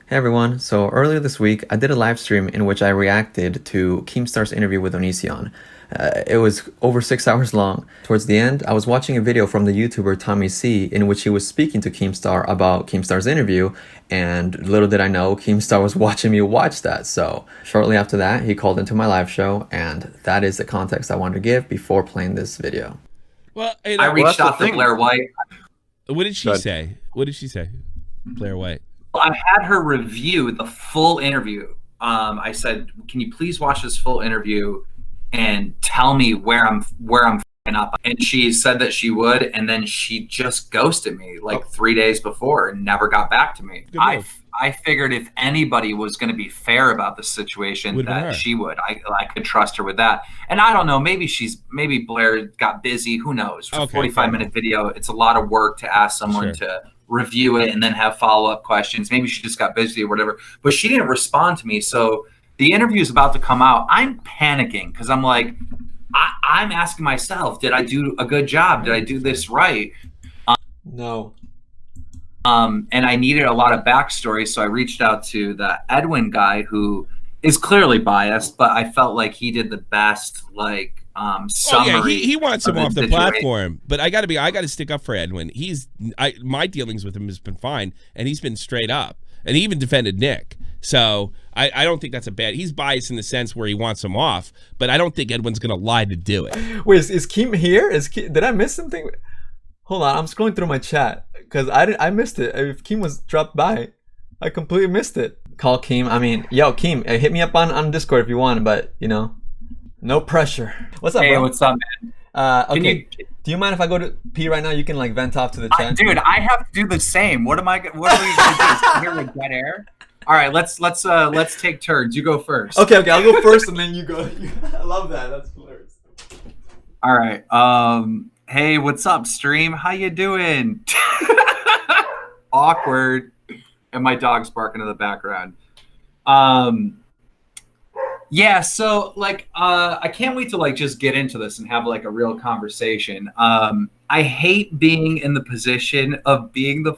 Hey everyone, so earlier this week I did a live stream in which I reacted to Keemstar's interview with Onision. It was over 6 hours long. Towards the end, I was watching a video from the YouTuber Tommy C in which he was speaking to Keemstar about Keemstar's interview, and little did I know Keemstar was watching me watch that. So shortly after that, he called into my live show, and that is the context I wanted to give before playing this video. Well, I reached out to Blair White. What did she say? What did she say, Blair White? I had her review the full interview. I said, "Can you please watch this full interview and tell me where I'm f***ing up?" And she said that she would, and then she just ghosted me like 3 days before and never got back to me. I figured if anybody was going to be fair about the situation, that she would. I could trust her with that. And I don't know, maybe Blair got busy. Who knows? For a 45-minute video, it's a lot of work to ask someone to review it and then have follow-up questions. Maybe she just got busy or whatever, but she didn't respond to me. So the interview is about to come out. I'm panicking because I'm like, I'm asking myself, did I do a good job? Did I do this right? No. And I needed a lot of backstory, so I reached out to the Edwin guy, who is clearly biased, but I felt like he did the best, like, summary. He wants him off the platform, but I got to stick up for Edwin. My dealings with him has been fine, and he's been straight up, and he even defended Nick. So I don't think that's a bad. He's biased in the sense where he wants him off, but I don't think Edwin's gonna lie to do it. Wait, is Keem here? Did I miss something? Hold on, I'm scrolling through my chat because I missed it. If Keem was dropped by, I completely missed it. Call Keem. I mean, yo, Keem, hit me up on Discord if you want, but you know. No pressure. What's up, Hey, bro? what's up, man? Okay. Do you mind if I go to pee right now? You can like vent off to the chat. Dude, I have to do the same. What are we gonna do? Sit here with dead air? All right, let's take turns. You go first. Okay, I'll go first and then you go. I love that. That's hilarious. All right. Hey, what's up, stream? How you doing? Awkward. And my dog's barking in the background. Yeah, so like I can't wait to like just get into this and have like a real conversation. I hate being in the position of being the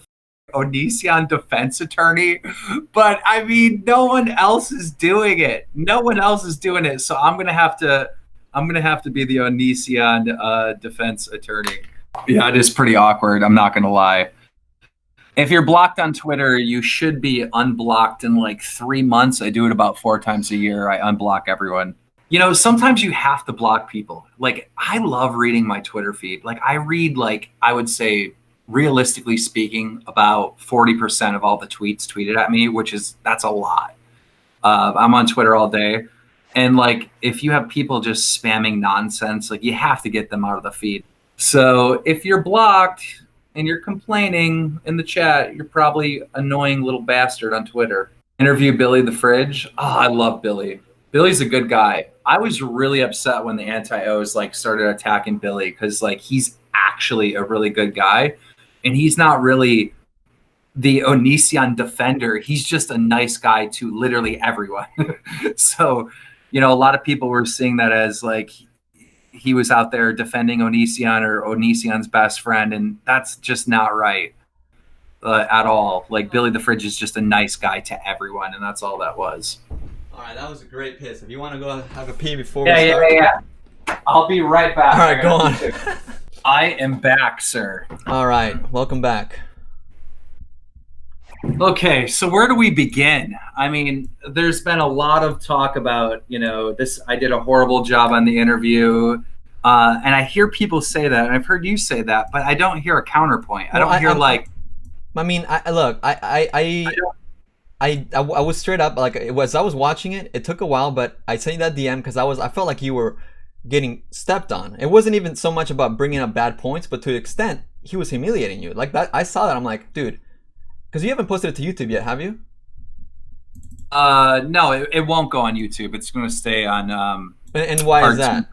Onision defense attorney, but I mean no one else is doing it. No one else is doing it, so I'm gonna have to be the Onision defense attorney. Yeah, it is pretty awkward. I'm not gonna lie. If you're blocked on Twitter, you should be unblocked in like 3 months. I do it about 4 times a year. I unblock everyone. You know, sometimes you have to block people. Like, I love reading my Twitter feed. Like, I read, like, I would say, realistically speaking, about 40% of all the tweets tweeted at me, that's a lot. I'm on Twitter all day. And, like, if you have people just spamming nonsense, like, you have to get them out of the feed. So if you're blocked and you're complaining in the chat, you're probably annoying little bastard on Twitter. Interview Billy the Fridge. Oh, I love Billy. Billy's a good guy. I was really upset when the anti-O's like started attacking Billy because like he's actually a really good guy, and he's not really the Onision defender. He's just a nice guy to literally everyone. So, you know, a lot of people were seeing that as like he was out there defending Onision or Onision's best friend, and that's just not right at all. Like, Billy the Fridge is just a nice guy to everyone, and that's all that was. All right, that was a great piss. If you want to go have a pee before we start. Yeah. I'll be right back. All right, go on. I am back, sir. All right, welcome back. Okay, so where do we begin? I mean, there's been a lot of talk about, you know, this. I did a horrible job on the interview, and I hear people say that, and I've heard you say that, but I don't hear a counterpoint. I don't hear like. I mean, I was straight up like I was watching it. It took a while, but I sent you that DM because I felt like you were getting stepped on. It wasn't even so much about bringing up bad points, but to the extent he was humiliating you. Like that, I saw that. I'm like, dude. Because you haven't posted it to YouTube yet, have you? No, it won't go on YouTube. It's going to stay on. And why is that?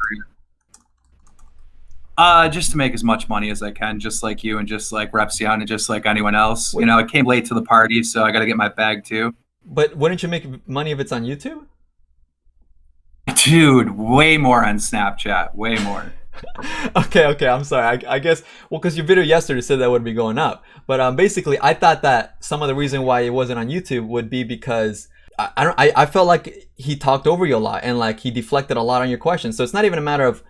Just to make as much money as I can, just like you and just like Repsion and just like anyone else. Wait. You know, I came late to the party, so I got to get my bag too. But wouldn't you make money if it's on YouTube? Dude, way more on Snapchat. Way more. Okay, I'm sorry. I guess, well, because your video yesterday said that would be going up. But basically, I thought that some of the reason why it wasn't on YouTube would be because I felt like he talked over you a lot and like he deflected a lot on your questions. So it's not even a matter of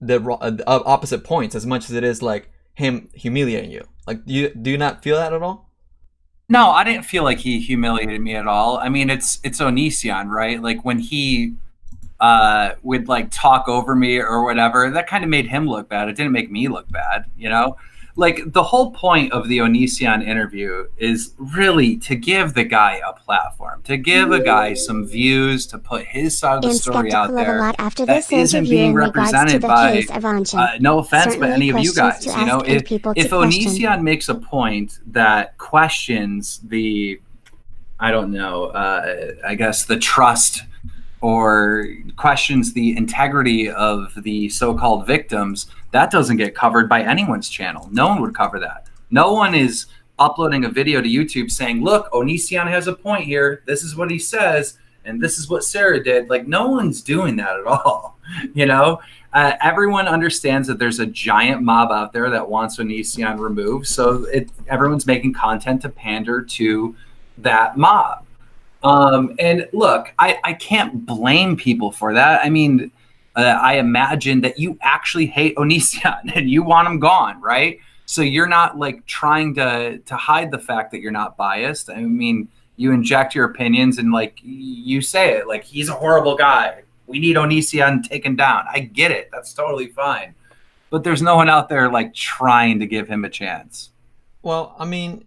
the opposite points as much as it is like him humiliating you. Like, do you not feel that at all? No, I didn't feel like he humiliated me at all. I mean, it's Onision, right? Like when he would like talk over me or whatever, that kind of made him look bad. It didn't make me look bad, you know? Like the whole point of the Onision interview is really to give the guy a platform, to give a guy some views, to put his side of the story out there that isn't being represented by, no offense, but any of you guys. You know, if Onision makes a point that questions the, I don't know, I guess the trust or questions the integrity of the so-called victims, that doesn't get covered by anyone's channel. No one would cover that. No one is uploading a video to YouTube saying, look, Onision has a point here. This is what he says. And this is what Sarah did. Like, no one's doing that at all. You know, everyone understands that there's a giant mob out there that wants Onision removed. So everyone's making content to pander to that mob. And look, I can't blame people for that. I mean, I imagine that you actually hate Onision and you want him gone, right? So you're not like trying to hide the fact that you're not biased. I mean, you inject your opinions and like you say it, like he's a horrible guy. We need Onision taken down. I get it. That's totally fine. But there's no one out there like trying to give him a chance. Well, I mean,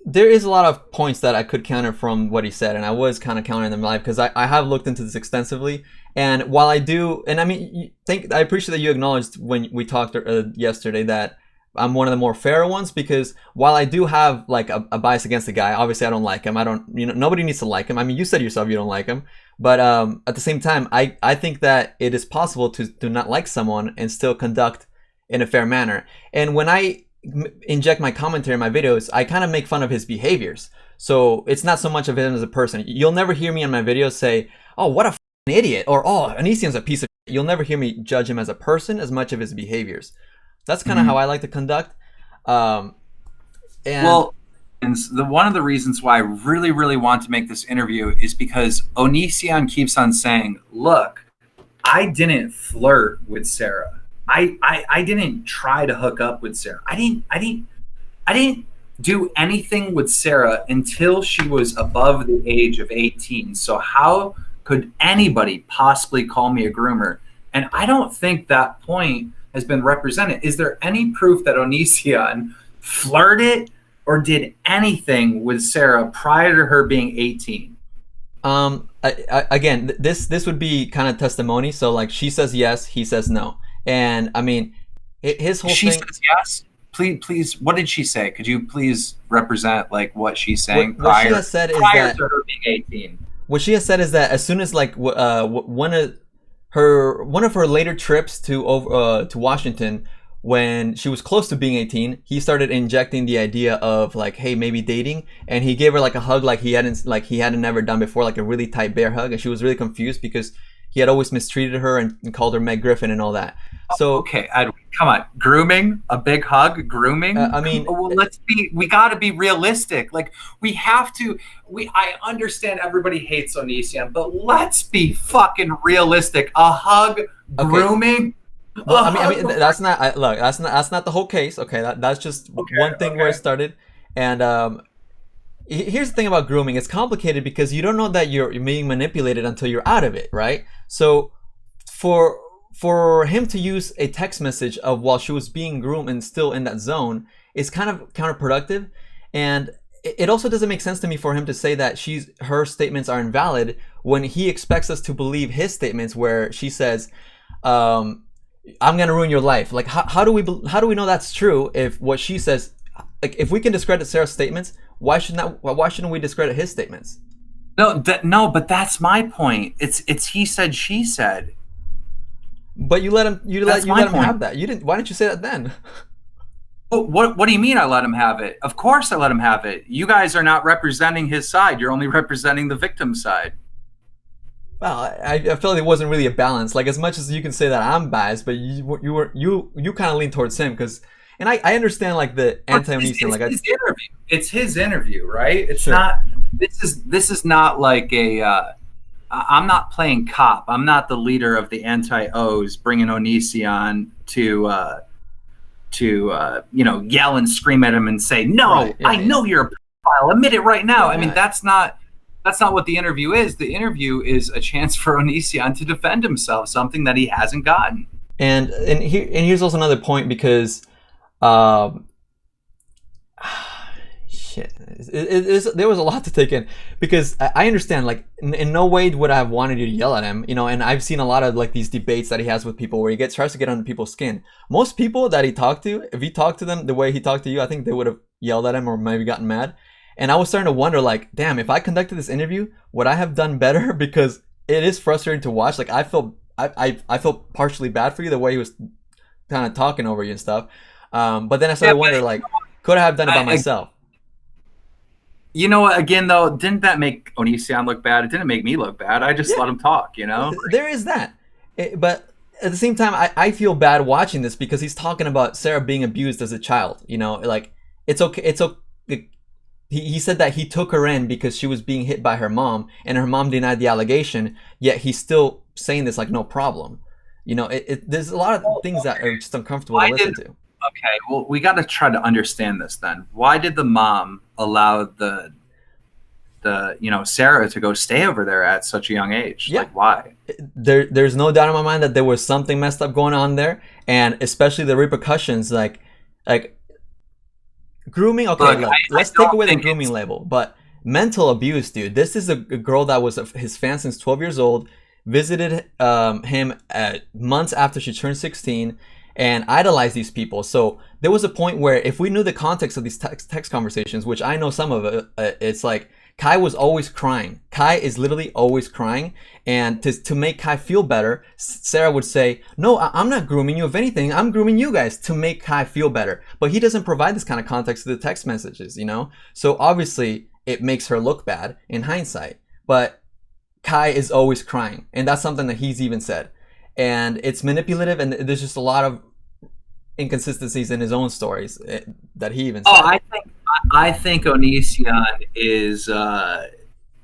there is a lot of points that I could counter from what he said, and I was kind of countering them live because I have looked into this extensively. And while I do, and I mean, I appreciate that you acknowledged when we talked yesterday that I'm one of the more fair ones, because while I do have like a bias against the guy, obviously I don't like him. I don't, you know, nobody needs to like him. I mean, you said yourself you don't like him, but at the same time, I think that it is possible to not like someone and still conduct in a fair manner. And when I inject my commentary in my videos, I kind of make fun of his behaviors. So it's not so much of him as a person. You'll never hear me in my videos say, oh, what a idiot, or oh, Onision's a piece of shit. You'll never hear me judge him as a person as much of his behaviors. That's kind of how I like to conduct. And well, and one of the reasons why I really, really want to make this interview is because Onision keeps on saying, look, I didn't flirt with Sarah. I didn't try to hook up with Sarah. I didn't do anything with Sarah until she was above the age of 18. So how could anybody possibly call me a groomer? And I don't think that point has been represented. Is there any proof that Onision flirted or did anything with Sarah prior to her being 18? Again, this would be kind of testimony. So like she says yes, he says no. And I mean, his whole she thing. Says yes. Please. What did she say? Could you please represent like what she's saying prior? What she has said is prior that, to her being 18. What she has said is that as soon as like one of her later trips to Washington, when she was close to being 18, he started injecting the idea of like, hey, maybe dating, and he gave her like a hug like he hadn't never done before, like a really tight bear hug, and she was really confused because he had always mistreated her and called her Meg Griffin and all that. So okay, Edwin, come on, grooming, a big hug, grooming. I mean, well, we got to be realistic. Like we have to. I understand everybody hates Onision, but let's be fucking realistic. A hug, okay. Grooming. Well, I mean, that's not. That's not the whole case. Okay, that's just one thing where it started. And here's the thing about grooming: it's complicated because you don't know that you're being manipulated until you're out of it, right? So for him to use a text message of while she was being groomed and still in that zone is kind of counterproductive. And it also doesn't make sense to me for him to say that her statements are invalid when he expects us to believe his statements where she says, I'm gonna ruin your life. Like how do we know that's true if what she says, like if we can discredit Sarah's statements, why shouldn't we discredit his statements? No, but that's my point. It's he said, she said. But you let him have that. You didn't. Why didn't you say that then? What do you mean I let him have it? Of course I let him have it. You guys are not representing his side. You're only representing the victim's side. Well, I feel like it wasn't really a balance. Like as much as you can say that I'm biased, but you kind of lean towards him because, and I understand like the anti-Onision. Like his interview. It's his interview, right? It's Sure. not. This is not like a. I'm not playing cop. I'm not the leader of the anti-O's bringing Onision to yell and scream at him and say, no, Right, yeah, I know you're a pedophile. Admit it right now. I mean, that's not what the interview is. The interview is a chance for Onision to defend himself, something that he hasn't gotten. And here's also another point because, shit, there was a lot to take in because I understand like in no way would I have wanted you to yell at him, and I've seen a lot of like these debates that he has with people where he tries to get under people's skin. Most people that he talked to, if he talked to them the way he talked to you, I think they would have yelled at him or maybe gotten mad. And I was starting to wonder like, damn, if I conducted this interview, would I have done better? Because it is frustrating to watch. Like I feel partially bad for you the way he was kind of talking over you and stuff. But then I started to wonder like, could I have done it by myself? You know what? Again, though, didn't that make Onision look bad? It didn't make me look bad. I just let him talk, There is that. But at the same time, I feel bad watching this because he's talking about Sarah being abused as a child. Like it's okay. It's okay. He said that he took her in because she was being hit by her mom, and her mom denied the allegation. Yet he's still saying this like no problem. There's a lot of things that are just uncomfortable to listen to. Okay, well, we got to try to understand this then. Why did the mom allow the Sarah to go stay over there at such a young age? Yeah. Like, why? There's no doubt in my mind that there was something messed up going on there, and especially the repercussions, like grooming. Okay, look, let's take away the grooming label, but mental abuse, dude. This is a girl that was his fan since 12 years old, visited him months after she turned 16. And idolize these people. So there was a point where if we knew the context of these text conversations, which I know some of it, it's like Kai was always crying. Kai is literally always crying. And to make Kai feel better, Sarah would say, no, I'm not grooming you. If anything, I'm grooming you guys to make Kai feel better. But he doesn't provide this kind of context to the text messages, So obviously it makes her look bad in hindsight. But Kai is always crying. And that's something that he's even said. And it's manipulative, and there's just a lot of inconsistencies in his own stories that he even said. I think Onision is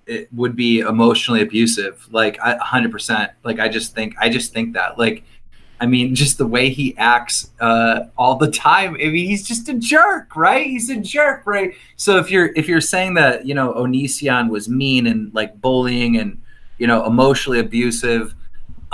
it would be emotionally abusive, like 100%. Like I just think that, like, I mean, just the way he acts all the time. I mean, he's just a jerk, right? He's a jerk, right? So if you're saying that Onision was mean and like bullying and emotionally abusive.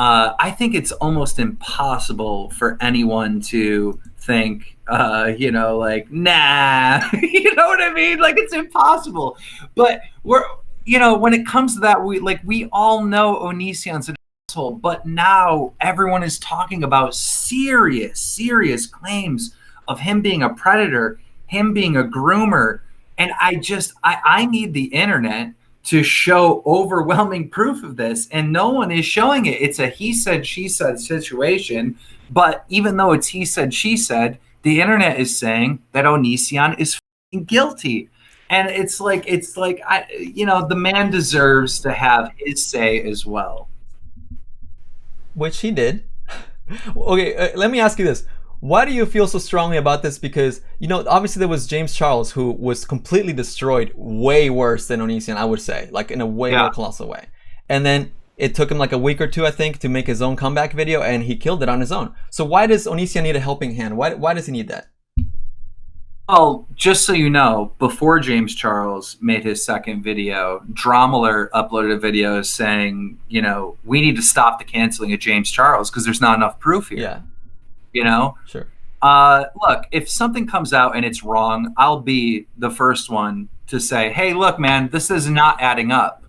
I think it's almost impossible for anyone to think, like, nah, you know what I mean? Like, it's impossible. But when it comes to that, we all know Onision's an asshole, but now everyone is talking about serious claims of him being a predator, him being a groomer. And I need the internet to show overwhelming proof of this, and no one is showing it. It's a he said, she said situation, but even though it's he said, she said, the internet is saying that Onision is guilty. And it's like the man deserves to have his say as well. Which he did. Okay, let me ask you this. Why do you feel so strongly about this? Because, obviously there was James Charles, who was completely destroyed, way worse than Onision, I would say, like in a way more colossal way. And then it took him like a week or two, I think, to make his own comeback video, and he killed it on his own. So why does Onision need a helping hand? Why does he need that? Well, just so you know, before James Charles made his second video, Dromeler uploaded a video saying, we need to stop the canceling of James Charles because there's not enough proof here. Yeah. Sure. Look, if something comes out and it's wrong, I'll be the first one to say, hey, look, man, this is not adding up,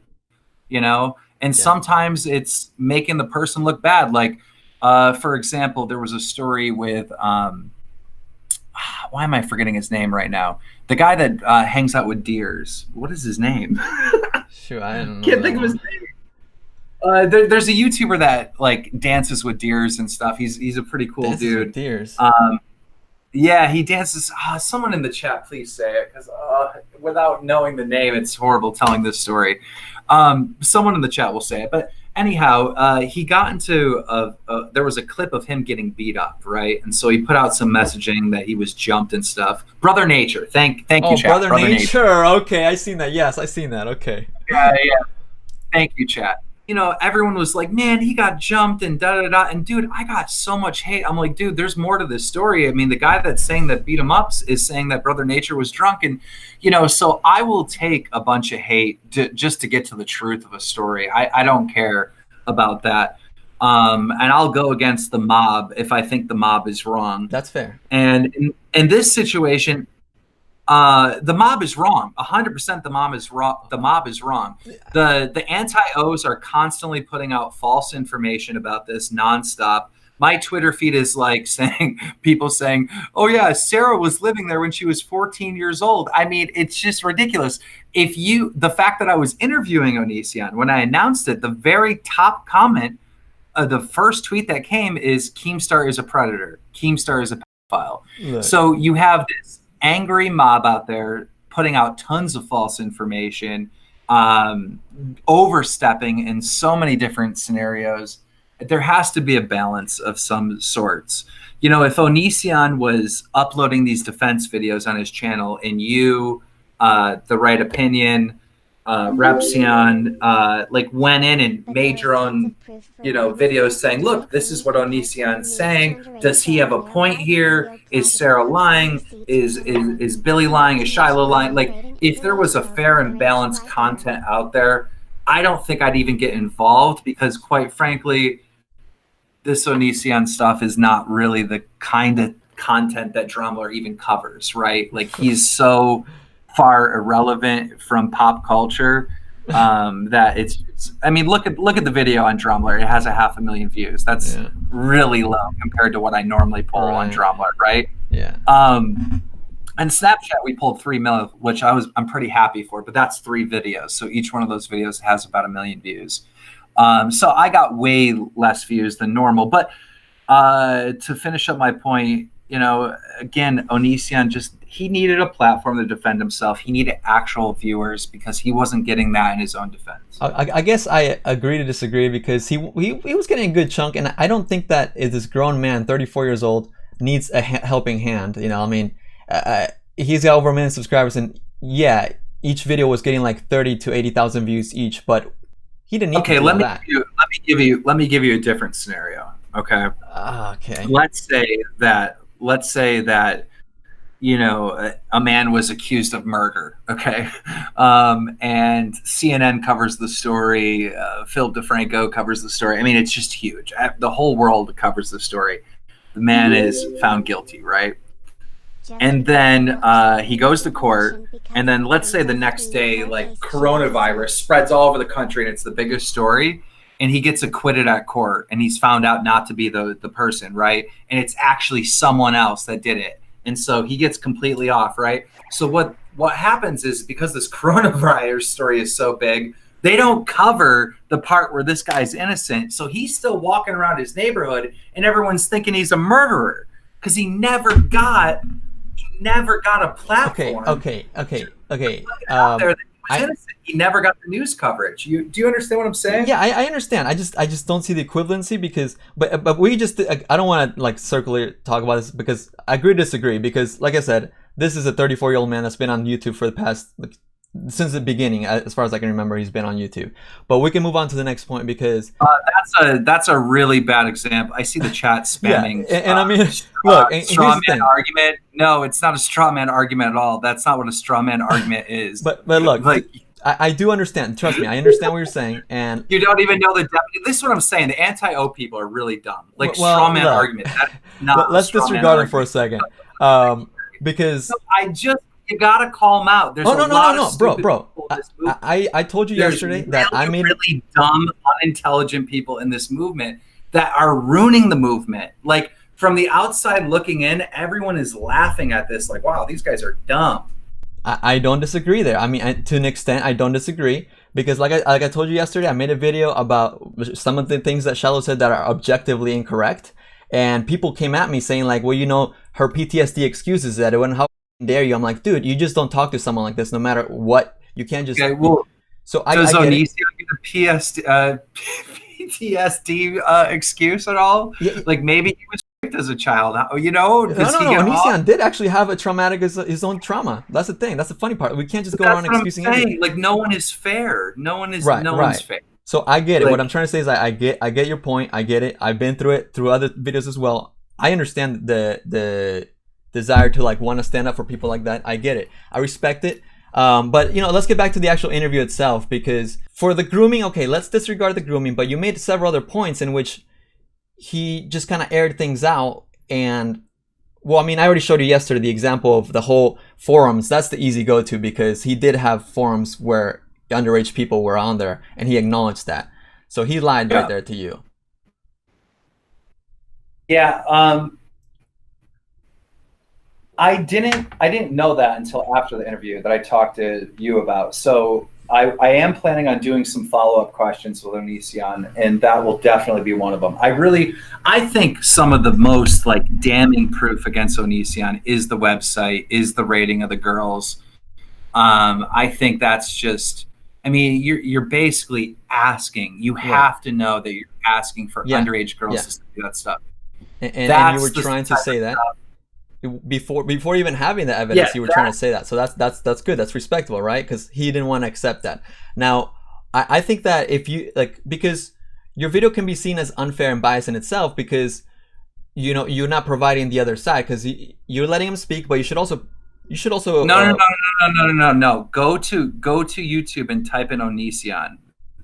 and sometimes it's making the person look bad. Like, for example, there was a story with, why am I forgetting his name right now? The guy that hangs out with deers. What is his name? Sure, I don't know. Can't think of his name. There's a YouTuber that like dances with deers and stuff. He's a pretty cool dude. With deers. Yeah, he dances. Someone in the chat, please say it, because without knowing the name, it's horrible telling this story. Someone in the chat will say it. But Anyhow, he got into there was a clip of him getting beat up, right? And so he put out some messaging that he was jumped and stuff. Brother Nature, thank you, chat. Brother Nature. Okay, I seen that. Yes, I seen that. Okay. Yeah. Thank you, chat. You know, everyone was like, man, he got jumped and da da da. And dude, I got so much hate. I'm like, dude, there's more to this story. I mean, the guy that's saying that beat him up is saying that Brother Nature was drunk. And, you know, so I will take a bunch of hate just to get to the truth of a story. I don't care about that. And I'll go against the mob if I think the mob is wrong. That's fair. And in this situation, the mob is wrong. 100% the mob is wrong. The mob is wrong. The anti-O's are constantly putting out false information about this nonstop. My Twitter feed is like people saying, oh yeah, Sarah was living there when she was 14 years old. I mean, it's just ridiculous. The fact that I was interviewing Onision, when I announced it, the very top comment, the first tweet that came is Keemstar is a predator. Keemstar is a pedophile. Right. So you have this angry mob out there putting out tons of false information, overstepping in so many different scenarios. There has to be a balance of some sorts. You know, if Onision was uploading these defense videos on his channel and you, The Right Opinion, Repsion, like went in and made your own, you know, videos saying, look, this is what Onision's saying. Does he have a point here? Is Sarah lying? Is Billy lying? Is Shiloh lying? Like, if there was a fair and balanced content out there, I don't think I'd even get involved because, quite frankly, this Onision stuff is not really the kind of content that Drumler even covers, right? Like, he's so far irrelevant from pop culture that it's I mean, look at the video on Drumler. It has 500,000 views. That's really low compared to what I normally pull on Drumler, right? Yeah. And Snapchat we pulled 3 million, which I'm pretty happy for, but that's 3 videos. So each one of those videos has about 1 million views. So I got way less views than normal. But to finish up my point, you know, again, Onision he needed a platform to defend himself. He needed actual viewers because he wasn't getting that in his own defense. I guess I agree to disagree because he was getting a good chunk, and I don't think that this grown man, 34 years old, needs a helping hand. You know, I mean, he's got over 1 million subscribers, and yeah, each video was getting like 30 to 80,000 views each, but he didn't need to do that. Let me give you a different scenario. Okay. Okay. Let's say that you know, a man was accused of murder, okay? And CNN covers the story, Phil DeFranco covers the story. I mean, it's just huge. The whole world covers the story. The man is found guilty, right? And then he goes to court, and then let's say the next day, like, coronavirus spreads all over the country, and it's the biggest story, and he gets acquitted at court, and he's found out not to be the person, right? And it's actually someone else that did it. And so he gets completely off, right? So what happens is, because this coronavirus story is so big, they don't cover the part where this guy's innocent. So he's still walking around his neighborhood, and everyone's thinking he's a murderer because he never got a platform. Okay. He never got the news coverage. Do you understand what I'm saying? Yeah, I understand. I just don't see the equivalency because, but we just, I don't want to like circularly talk about this because I agree to disagree because, like I said, this is a 34-year-old man that's been on YouTube for the past, since the beginning, as far as I can remember, he's been on YouTube. But we can move on to the next point because that's a really bad example. I see the chat spamming. Yeah, and I mean, look, straw man argument. No, it's not a straw man argument at all. That's not what a straw man argument is. But look, like, I do understand. Trust me, I understand what you're saying, and you don't even know this is what I'm saying. The anti-O people are really dumb. Like, straw man argument. That's not. Let's disregard it for a second, because you gotta call them out. There's no, bro. I told you yesterday that I mean really dumb, unintelligent people in this movement that are ruining the movement. Like, from the outside looking in, everyone is laughing at this. Like, wow, these guys are dumb. I don't disagree there. I mean, to an extent, I don't disagree because, like I told you yesterday, I made a video about some of the things that Shiloh said that are objectively incorrect, and people came at me saying like, well, you know, her PTSD excuses that it wouldn't how dare you. I'm like, dude, you just don't talk to someone like this no matter what. You can't just. Okay, well, so does Onision get a PTSD excuse at all? Yeah. Like maybe he was raped as a child. You know? No, Onision did actually have a traumatic his own trauma. That's the thing. That's the funny part. We can't just go around excusing everything. Like no one is fair. No one is. Right, no right. one's fair. So I get it. Like, what I'm trying to say is I get your point. I get it. I've been through it through other videos as well. I understand the desire to like want to stand up for people like that. I get it. I respect it. But you know, let's get back to the actual interview itself, because for the grooming, okay, let's disregard the grooming, but you made several other points in which he just kind of aired things out. And well, I mean, I already showed you yesterday the example of the whole forums. That's the easy go-to, because he did have forums where underage people were on there and he acknowledged that. So he lied right there to you. Yeah, I didn't know that until after the interview that I talked to you about. So I am planning on doing some follow-up questions with Onision, and that will definitely be one of them. I think some of the most like damning proof against Onision is the website, is the rating of the girls. I think that's just, I mean, you're basically asking. You have to know that you're asking for underage girls to do that stuff. And you were trying to say that before even having the evidence. You were trying to say that. So that's good. That's respectable, right? Because he didn't want to accept that. Now, I think that if you like, because your video can be seen as unfair and biased in itself, because you know you're not providing the other side, because you're letting him speak, but you should also no. Go to YouTube and type in Onision.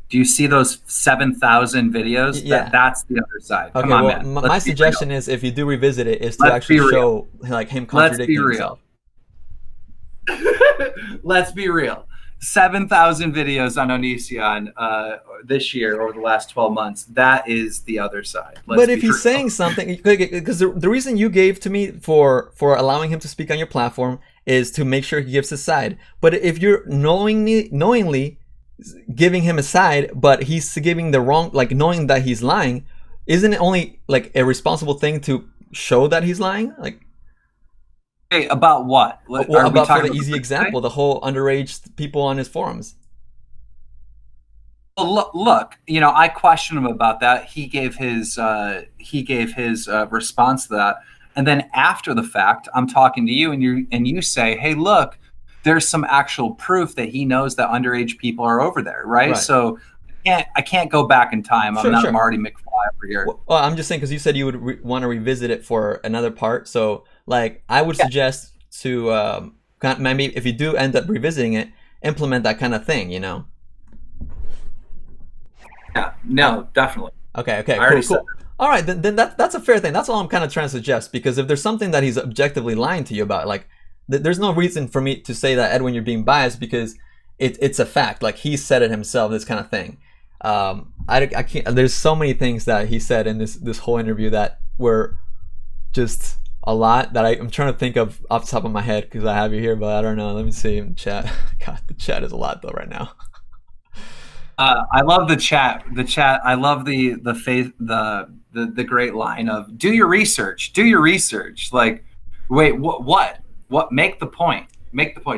Do you see those 7,000 videos? Yeah, that's the other side. Okay, come on, well, man. My suggestion is, if you do revisit it, is to actually show like him contradicting himself. Let's be real. 7,000 videos on Onision this year over the last 12 months. That is the other side. But if he's saying something, because the reason you gave to me for allowing him to speak on your platform is to make sure he gives his side. But if you're knowingly giving him a side, but he's giving the wrong, like knowing that he's lying, isn't it only like a responsible thing to show that he's lying? Like, hey, about what? Well, about for the easy example, the whole underage people on his forums. Well, look, you know, I questioned him about that. He gave his response to that, and then after the fact, I'm talking to you, and you say, hey, look, there's some actual proof that he knows that underage people are over there, right? So I can't go back in time. I'm not Marty McFly over here. Well, I'm just saying, because you said you would want to revisit it for another part. So, like, I would suggest to maybe if you do end up revisiting it, implement that kind of thing, you know? Yeah, no, definitely. Okay, cool. All right, then that's a fair thing. That's all I'm kind of trying to suggest, because if there's something that he's objectively lying to you about, like, there's no reason for me to say that, Edwin, you're being biased, because it's a fact. Like, he said it himself, this kind of thing. I can't. There's so many things that he said in this whole interview that were just a lot that I'm trying to think of off the top of my head, because I have you here, but I don't know. Let me see in chat. God, the chat is a lot though right now. I love the chat. I love the great line of do your research. Like, wait, what? Make the point.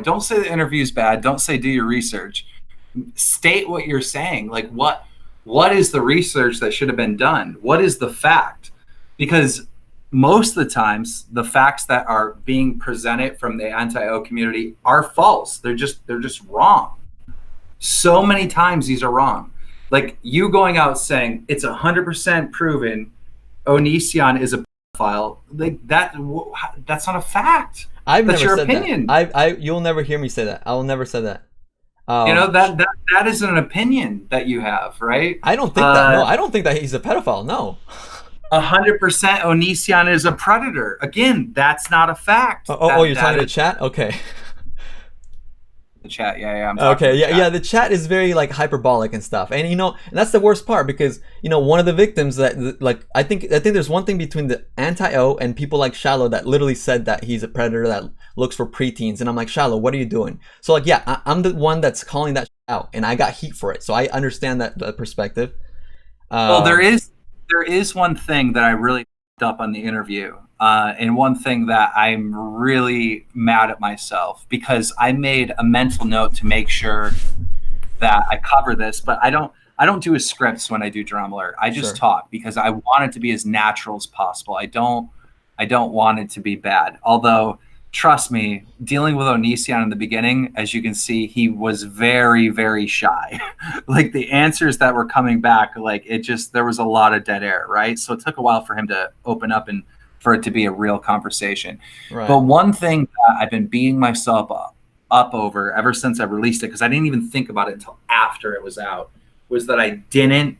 Don't say the interview's bad. Don't say do your research. State what you're saying. Like, what is the research that should have been done? What is the fact? Because most of the times the facts that are being presented from the anti-O community are false. They're just wrong. So many times these are wrong. Like, you going out saying it's 100% proven Onision is a pedophile, like that's not a fact. That's never your said opinion. That. You'll never hear me say that. I will never say that. You know, that is an opinion that you have, right? I don't think that. No, I don't think that he's a pedophile. No. 100% Onision is a predator. Again, that's not a fact. You're talking to chat? Okay. The chat, yeah. The chat is very like hyperbolic and stuff, and you know, and that's the worst part, because you know, one of the victims that, like, I think there's one thing between the anti-O and people like Shallow that literally said that he's a predator that looks for preteens, and I'm like, Shallow, what are you doing? So like, yeah, I'm the one that's calling that out, and I got heat for it, so I understand that perspective. Well, there is one thing that I really up on the interview. And one thing that I'm really mad at myself, because I made a mental note to make sure that I cover this, but I I don't do scripts when I do Drama Alert. I just Sure. talk because I want it to be as natural as possible. I don't want it to be bad. Although, trust me, dealing with Onision in the beginning, as you can see, he was very, very shy. Like the answers that were coming back, like there was a lot of dead air, right? So it took a while for him to open up and for it to be a real conversation. Right. But one thing that I've been beating myself up over ever since I released it, because I didn't even think about it until after it was out, was that I didn't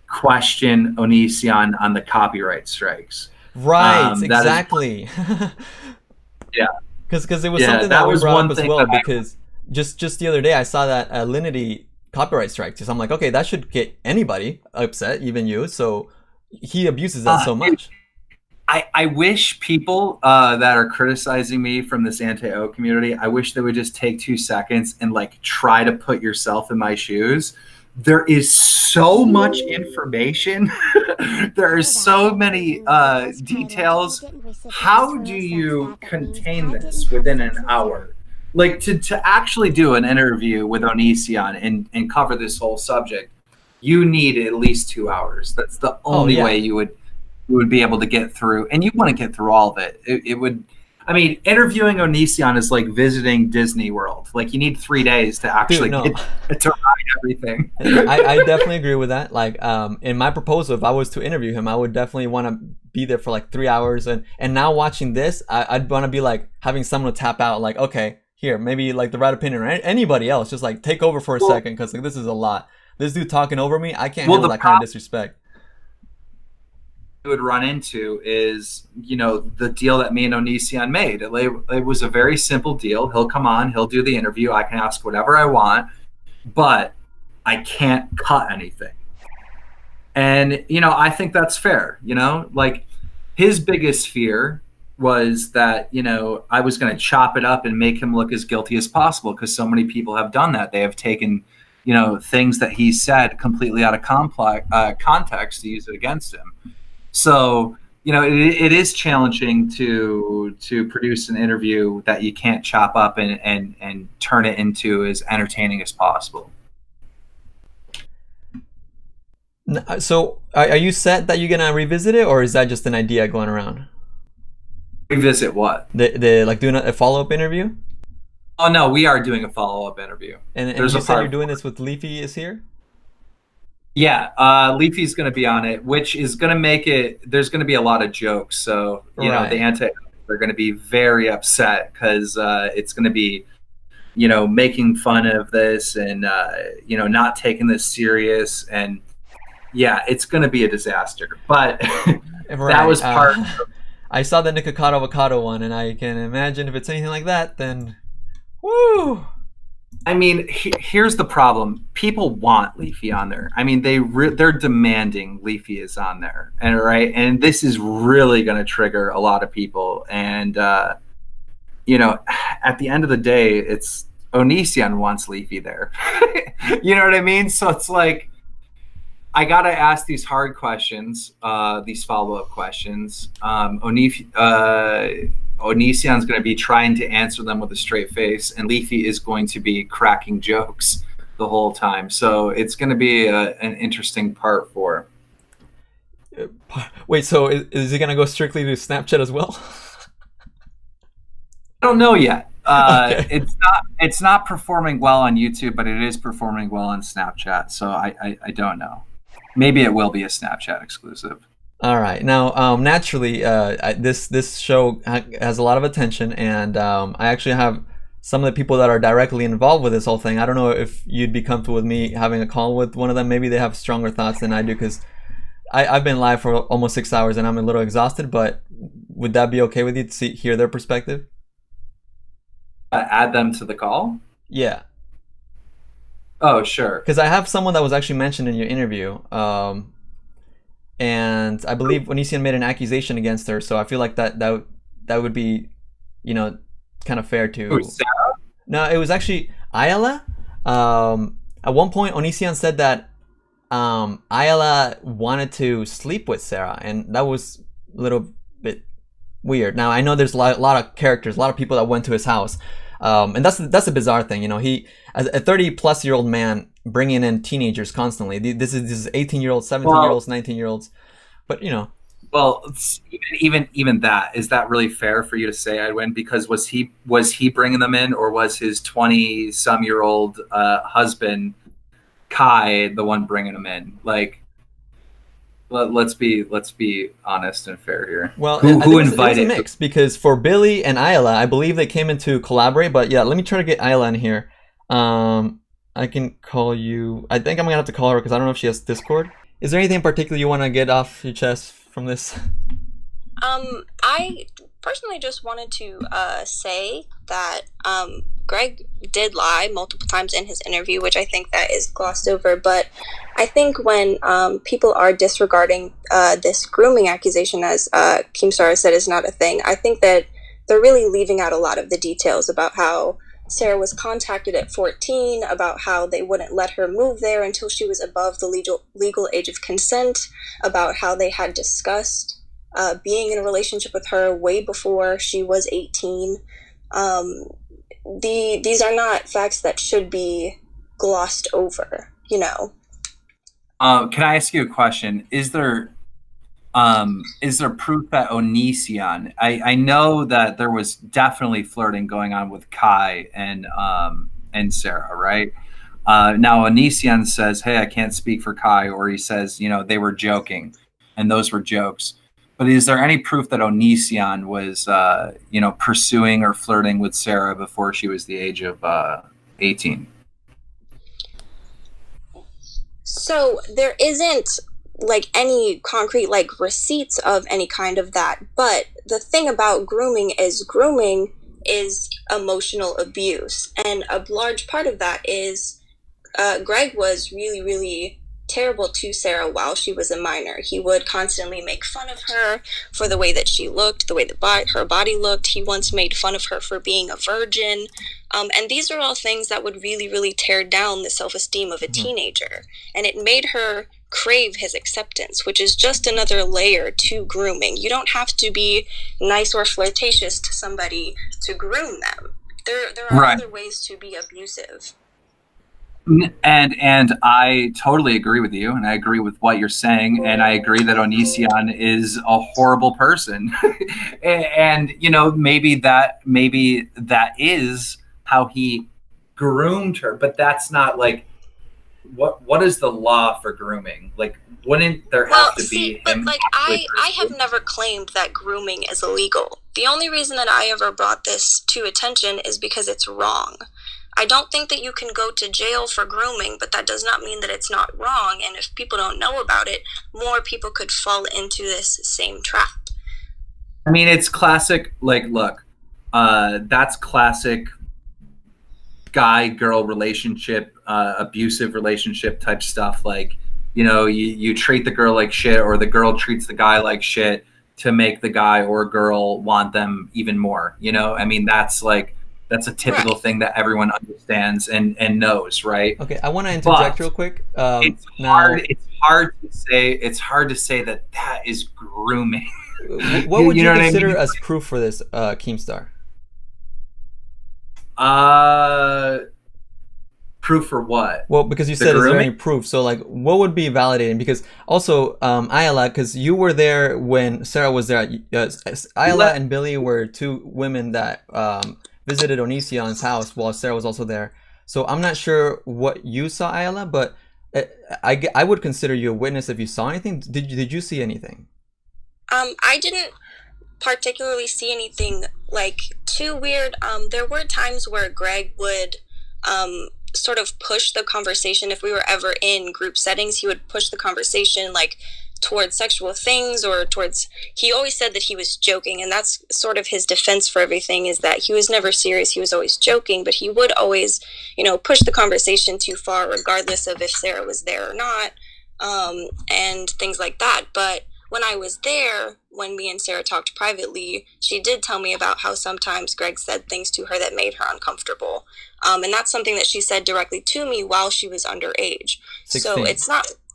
question Onision on the copyright strikes. Right, That is- exactly. Yeah. Because it was Yeah, something that that we was brought one up as thing well, that I- because just the other day I saw that Linity copyright strike. So I'm like, okay, that should get anybody upset, even you. So he abuses that so much. I wish people that are criticizing me from this anti-O community, I wish they would just take 2 seconds and like try to put yourself in my shoes. There is so much information. There are so many details. How do you contain this within an hour? Like to actually do an interview with Onision and cover this whole subject, you need at least 2 hours. That's the only way you would be able to get through, and you want to get through all of it. It would, I mean, interviewing Onision is like visiting Disney World. Like you need 3 days to actually get to ride everything. I definitely agree with that. Like in my proposal, if I was to interview him, I would definitely want to be there for like 3 hours. And now watching this, I'd want to be like having someone to tap out. Like, okay, here, maybe like the Right Opinion or anybody else, just like take over for a second, because like this is a lot. This dude talking over me, I can't handle that kind of disrespect. Would run into is, you know, the deal that me and Onision made. It was a very simple deal. He'll come on, he'll do the interview, I can ask whatever I want, but I can't cut anything. And, you know, I think that's fair. You know, like his biggest fear was that, you know, I was going to chop it up and make him look as guilty as possible, because so many people have done that. They have taken, you know, things that he said completely out of context to use it against him. So, you know, it is challenging to produce an interview that you can't chop up and turn it into as entertaining as possible. So are you set that you're gonna revisit it, or is that just an idea going around? Revisit what? The like doing a follow-up interview? Oh no, we are doing a follow-up interview. And you said you're doing this with Leafy is here? Yeah, Leafy's going to be on it, which is going to make it, there's going to be a lot of jokes. So, you know, the anti-O are going to be very upset, because it's going to be, you know, making fun of this and, you know, not taking this serious. And yeah, it's going to be a disaster. But that was part I saw the Nikocado Avocado one, and I can imagine if it's anything like that, then woo! I mean, here's the problem. People want Leafy on there. I mean, they're demanding Leafy is on there, and this is really going to trigger a lot of people. And you know, at the end of the day, it's Onision wants Leafy there. You know what I mean? So it's like I gotta ask these hard questions, these follow-up questions. Onision's going to be trying to answer them with a straight face, and Leafy is going to be cracking jokes the whole time. So it's going to be an interesting part 4. Wait, so is it going to go strictly to Snapchat as well? I don't know yet. Okay. It's not performing well on YouTube, but it is performing well on Snapchat. So I don't know. Maybe it will be a Snapchat exclusive. All right. Now, naturally, this show has a lot of attention, and I actually have some of the people that are directly involved with this whole thing. I don't know if you'd be comfortable with me having a call with one of them. Maybe they have stronger thoughts than I do, because I've been live for almost 6 hours and I'm a little exhausted. But would that be okay with you to hear their perspective? Add them to the call? Yeah. Oh, sure. Because I have someone that was actually mentioned in your interview. And I believe Onision made an accusation against her, so I feel like that would be, you know, kind of fair to. Who, Sarah? No, it was actually Ayalla. At one point, Onision said that Ayalla wanted to sleep with Sarah, and that was a little bit weird. Now I know there's a lot of characters, a lot of people that went to his house, and that's a bizarre thing. You know, he, as a 30-plus-year-old man, bringing in teenagers constantly. This is 18-year-olds, 17-year-olds, 19-year-olds. But Well, even that, is that really fair for you to say, Edwin? Because was he bringing them in, or was his 20-some-year-old husband Kai the one bringing them in? Like, let's be honest and fair here. Well, who it invited? was a mix, because for Billy and Ayalla, I believe they came in to collaborate. But yeah, let me try to get Ayalla in here. I can call you. I think I'm gonna have to call her because I don't know if she has Discord. Is there anything in particular you want to get off your chest from this? I personally just wanted to say that Greg did lie multiple times in his interview, which I think that is glossed over. But I think when people are disregarding this grooming accusation, as Keemstar said, is not a thing, I think that they're really leaving out a lot of the details about how Sarah was contacted at 14, about how they wouldn't let her move there until she was above the legal age of consent, about how they had discussed being in a relationship with her way before she was 18. These are not facts that should be glossed over, Can I ask you a question? Is there proof that Onision? I know that there was definitely flirting going on with Kai and Sarah, right? Now Onision says, "Hey, I can't speak for Kai," or he says, they were joking, and those were jokes. But is there any proof that Onision was, pursuing or flirting with Sarah before she was the age of 18? So there isn't any concrete receipts of any kind of that. But the thing about grooming is emotional abuse. And a large part of that is Greg was really, really terrible to Sarah while she was a minor. He would constantly make fun of her for the way that she looked, the way that her body looked. He once made fun of her for being a virgin. And these are all things that would really, really tear down the self-esteem of a teenager. And it made her crave his acceptance, which is just another layer to grooming. You don't have to be nice or flirtatious to somebody to groom them. There are Right. other ways to be abusive. And I totally agree with you, and I agree with what you're saying, and I agree that Onision is a horrible person. and maybe that is how he groomed her, but that's not what is the law for grooming? Wouldn't there have to be him? But I have never claimed that grooming is illegal. The only reason that I ever brought this to attention is because it's wrong. I don't think that you can go to jail for grooming, but that does not mean that it's not wrong. And if people don't know about it, more people could fall into this same trap. I mean, it's classic. Look, that's classic guy-girl relationship, abusive relationship type stuff. You treat the girl like shit, or the girl treats the guy like shit to make the guy or girl want them even more. I mean, that's a typical thing that everyone understands and knows, right? Okay, I want to interject real quick. It's hard to say that is grooming. What would you consider what I mean? as proof for this, Keemstar? Proof for what? Well, because you said is there any proof? So what would be validating? Because also Ayalla, because you were there when Sarah was there. Ayalla and Billy were two women that visited Onision's house while Sarah was also there. So I'm not sure what you saw, Ayalla, but I would consider you a witness if you saw anything. Did you see anything? I didn't particularly see anything too weird. There were times where Greg would sort of push the conversation. If we were ever in group settings, he would push the conversation towards sexual things, or he always said that he was joking, and that's sort of his defense for everything, is that he was never serious, he was always joking, but he would always push the conversation too far, regardless of if Sarah was there or not, and things like that. But when I was there, when me and Sarah talked privately, she did tell me about how sometimes Greg said things to her that made her uncomfortable. And that's something that she said directly to me while she was underage. 16. So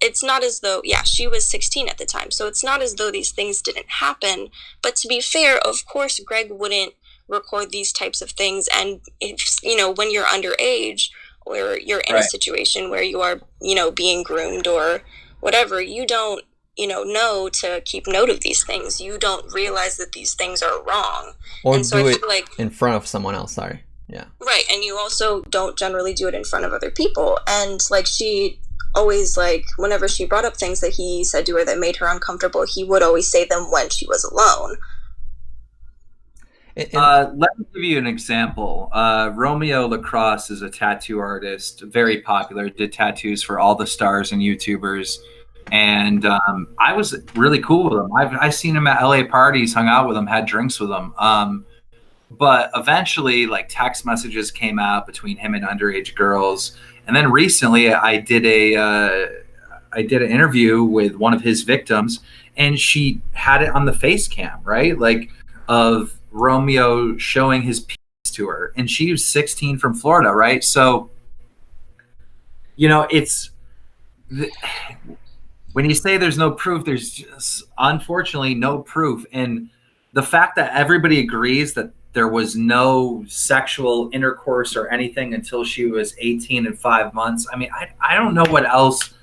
it's not as though, she was 16 at the time. So it's not as though these things didn't happen. But to be fair, of course, Greg wouldn't record these types of things. And if, when you're underage, or you're in a Right. situation where you are, being groomed or whatever, you don't, know to keep note of these things. You don't realize that these things are wrong. Or And so I do it feel like, in front of someone else. Sorry. Yeah. right, and you also don't generally do it in front of other people. And like she always, like, whenever she brought up things that he said to her that made her uncomfortable, he would always say them when she was alone. Let me give you an example. Romeo Lacrosse is a tattoo artist, very popular, did tattoos for all the stars and YouTubers. And I was really cool with him. I've seen him at LA parties, hung out with him, had drinks with him. But eventually, like, text messages came out between him and underage girls. And then recently I did an interview with one of his victims, and she had it on the face cam, right? Like, of Romeo showing his penis to her, and she was 16 from Florida, right? So, it's when you say there's no proof, there's just unfortunately no proof. And the fact that everybody agrees that there was no sexual intercourse or anything until she was 18 and 5 months. I mean, I don't know what else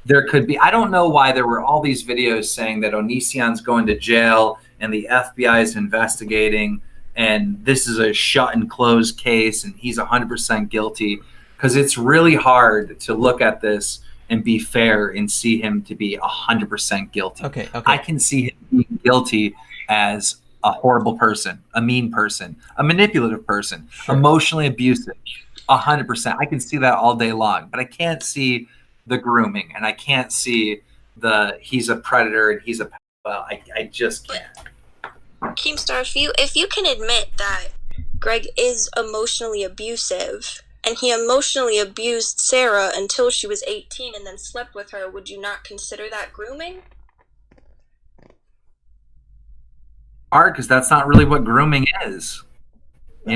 there could be. I don't know why there were all these videos saying that Onision's going to jail and the FBI is investigating and this is a shut and closed case and he's 100% guilty, because it's really hard to look at this and be fair and see him to be 100% guilty. Okay. I can see him being guilty as a horrible person, a mean person, a manipulative person, emotionally abusive, 100%. I can see that all day long, but I can't see the grooming, and I can't see he's a predator and he's a pedophile. I just can't. Keemstar, if you can admit that Greg is emotionally abusive, and he emotionally abused Sarah until she was 18 and then slept with her, would you not consider that grooming? Hard, because that's not really what grooming is, I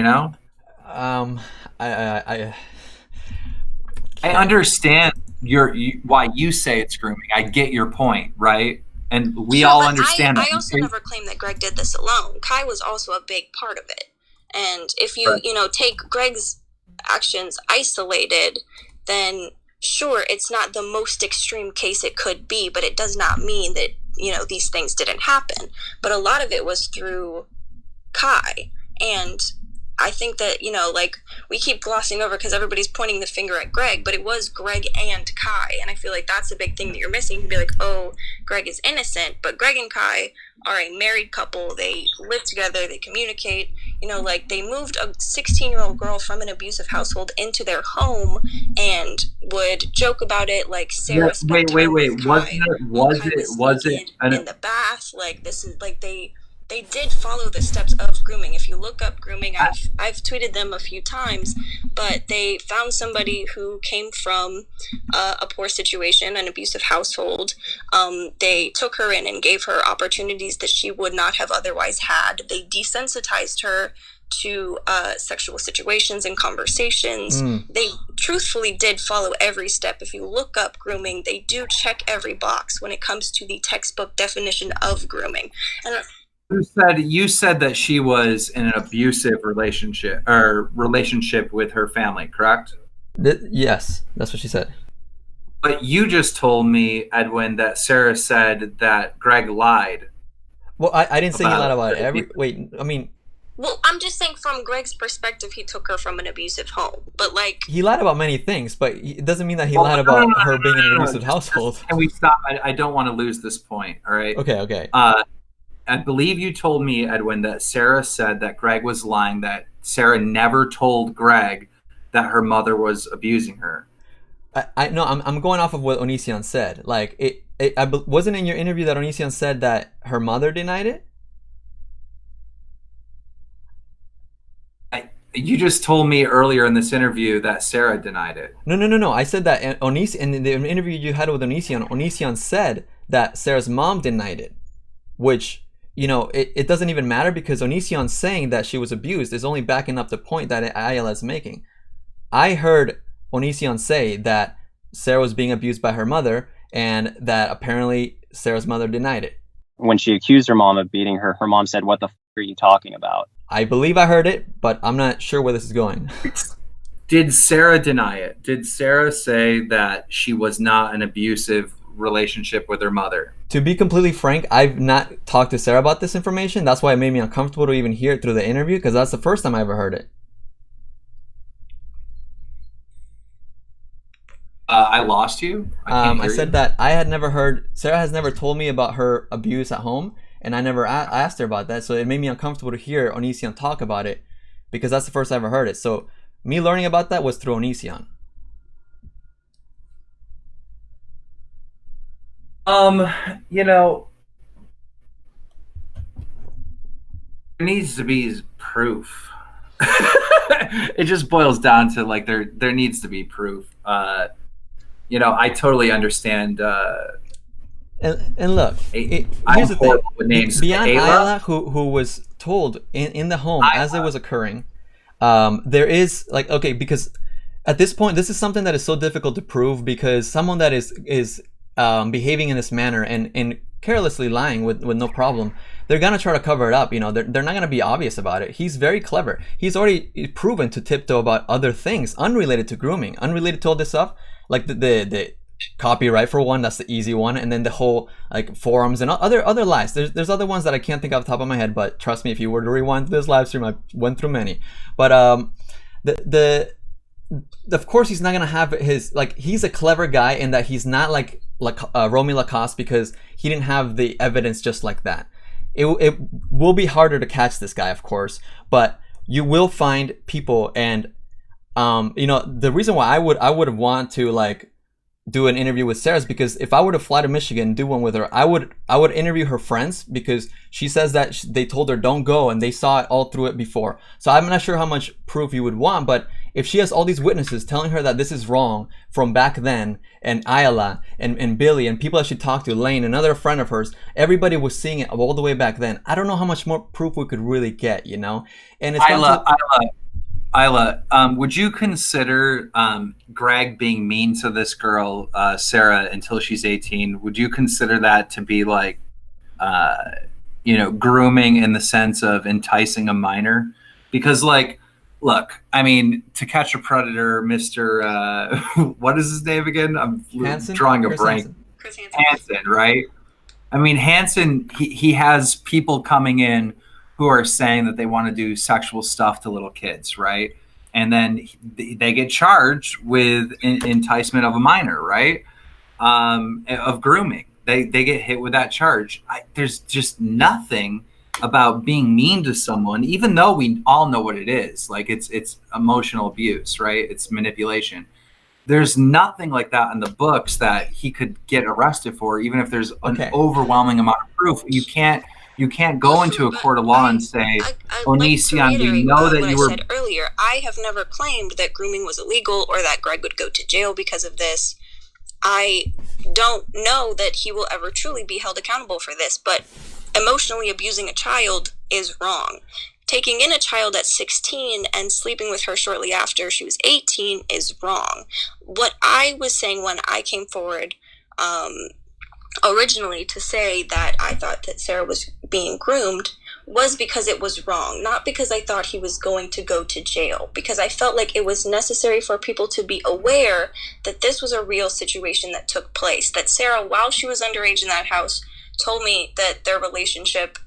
understand why you say it's grooming. I get your point, right? And we all understand that. I also never claimed that Greg did this alone. Kai was also a big part of it. And if you, take Greg's actions isolated, then sure, it's not the most extreme case it could be, but it does not mean that, these things didn't happen. But a lot of it was through Kai. And I think that, we keep glossing over because everybody's pointing the finger at Greg, but it was Greg and Kai. And I feel like that's a big thing that you're missing. You'd be like, oh, Greg is innocent, but Greg and Kai are a married couple. They live together, they communicate, they moved a 16-year-old girl from an abusive household into their home and would joke about it, like Sarah spent time with Kai. Was it in the bath? Like, this is like they did follow the steps of grooming. If you look up grooming, I've tweeted them a few times, but they found somebody who came from a poor situation, an abusive household. They took her in and gave her opportunities that she would not have otherwise had. They desensitized her to sexual situations and conversations. They truthfully did follow every step. If you look up grooming, they do check every box when it comes to the textbook definition of grooming. And you said that she was in an abusive relationship with her family, correct? Yes, that's what she said. But you just told me, Edwin, that Sarah said that Greg lied. Well, I didn't say he lied about it. Well, I'm just saying from Greg's perspective, he took her from an abusive home. But, he lied about many things, but it doesn't mean that he lied about her being in an abusive household. Can we stop? I don't want to lose this point, all right? Okay. I believe you told me, Edwin, that Sarah said that Greg was lying, that Sarah never told Greg that her mother was abusing her. I'm going off of what Onision said. Like, wasn't in your interview that Onision said that her mother denied it? You just told me earlier in this interview that Sarah denied it. No. I said that Onision, in the interview you had with Onision said that Sarah's mom denied it, which, it doesn't even matter because Onision saying that she was abused is only backing up the point that Ayalla is making. I heard Onision say that Sarah was being abused by her mother and that apparently Sarah's mother denied it. When she accused her mom of beating her, her mom said, "What the f*** are you talking about?" I believe I heard it, but I'm not sure where this is going. Did Sarah deny it? Did Sarah say that she was not an abusive relationship with her mother? To be completely frank, I've not talked to Sarah about this information. That's why it made me uncomfortable to even hear it through the interview, because that's the first time I ever heard it. I lost you. I said that I had never heard, Sarah has never told me about her abuse at home, and I never asked her about that. So it made me uncomfortable to hear Onision talk about it, because that's the first I ever heard it. So me learning about that was through Onision. You know, there needs to be proof. It just boils down to like there needs to be proof. You know, I totally understand. And look, here's the thing. Beyond Ayalla, who was told in the home as it was occurring, there is like, okay, because at this point, this is something that is so difficult to prove, because someone that is behaving in this manner and carelessly lying with no problem, they're gonna try to cover it up. You know, they're not gonna be obvious about it. He's very clever. He's already proven to tiptoe about other things unrelated to grooming, unrelated to all this stuff, like the copyright for one. That's the easy one, and then the whole like forums and other lies. There's other ones that I can't think off the top of my head, but trust me, if you were to rewind this live stream, I went through many. But of course he's not gonna have his, like, he's a clever guy in that he's not like Romy Lacoste, because he didn't have the evidence just like that. It will be harder to catch this guy, of course, but you will find people. And you know, the reason why I would want to like do an interview with Sarah is because if I were to fly to Michigan and do one with her, I would interview her friends, because she says that they told her don't go and they saw it all through it before. So I'm not sure how much proof you would want, but if she has all these witnesses telling her that this is wrong from back then, and Ayalla and Billy and people that she talked to, Lane, another friend of hers, everybody was seeing it all the way back then. I don't know how much more proof we could really get, you know? And it's Ayalla, would you consider Greg being mean to this girl, Sarah, until she's 18? Would you consider that to be like, you know, grooming in the sense of enticing a minor? Because, like, look, I mean, To Catch a Predator, Mr. What is his name again? I'm drawing a blank. Chris Hansen, right? I mean, Hansen, he has people coming in who are saying that they want to do sexual stuff to little kids, right? And then they get charged with enticement of a minor, right? Of grooming. They get hit with that charge. There's just nothing about being mean to someone, even though we all know what it is. Like, it's emotional abuse, right? It's manipulation. There's nothing like that in the books that he could get arrested for, even if there's an overwhelming amount of proof. You can't go into a court of law and say, Onision, we know that you were... I said earlier, I have never claimed that grooming was illegal or that Greg would go to jail because of this. I don't know that he will ever truly be held accountable for this, but emotionally abusing a child is wrong. Taking in a child at 16 and sleeping with her shortly after she was 18 is wrong. What I was saying when I came forward originally to say that I thought that Sarah was being groomed was because it was wrong, not because I thought he was going to go to jail, because I felt like it was necessary for people to be aware that this was a real situation that took place, that Sarah, while she was underage in that house, told me that their relationship,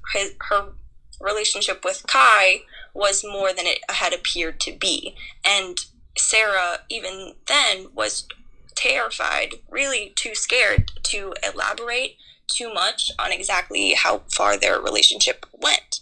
her relationship with Kai, was more than it had appeared to be. And Sarah, even then, was terrified, really too scared to elaborate too much on exactly how far their relationship went.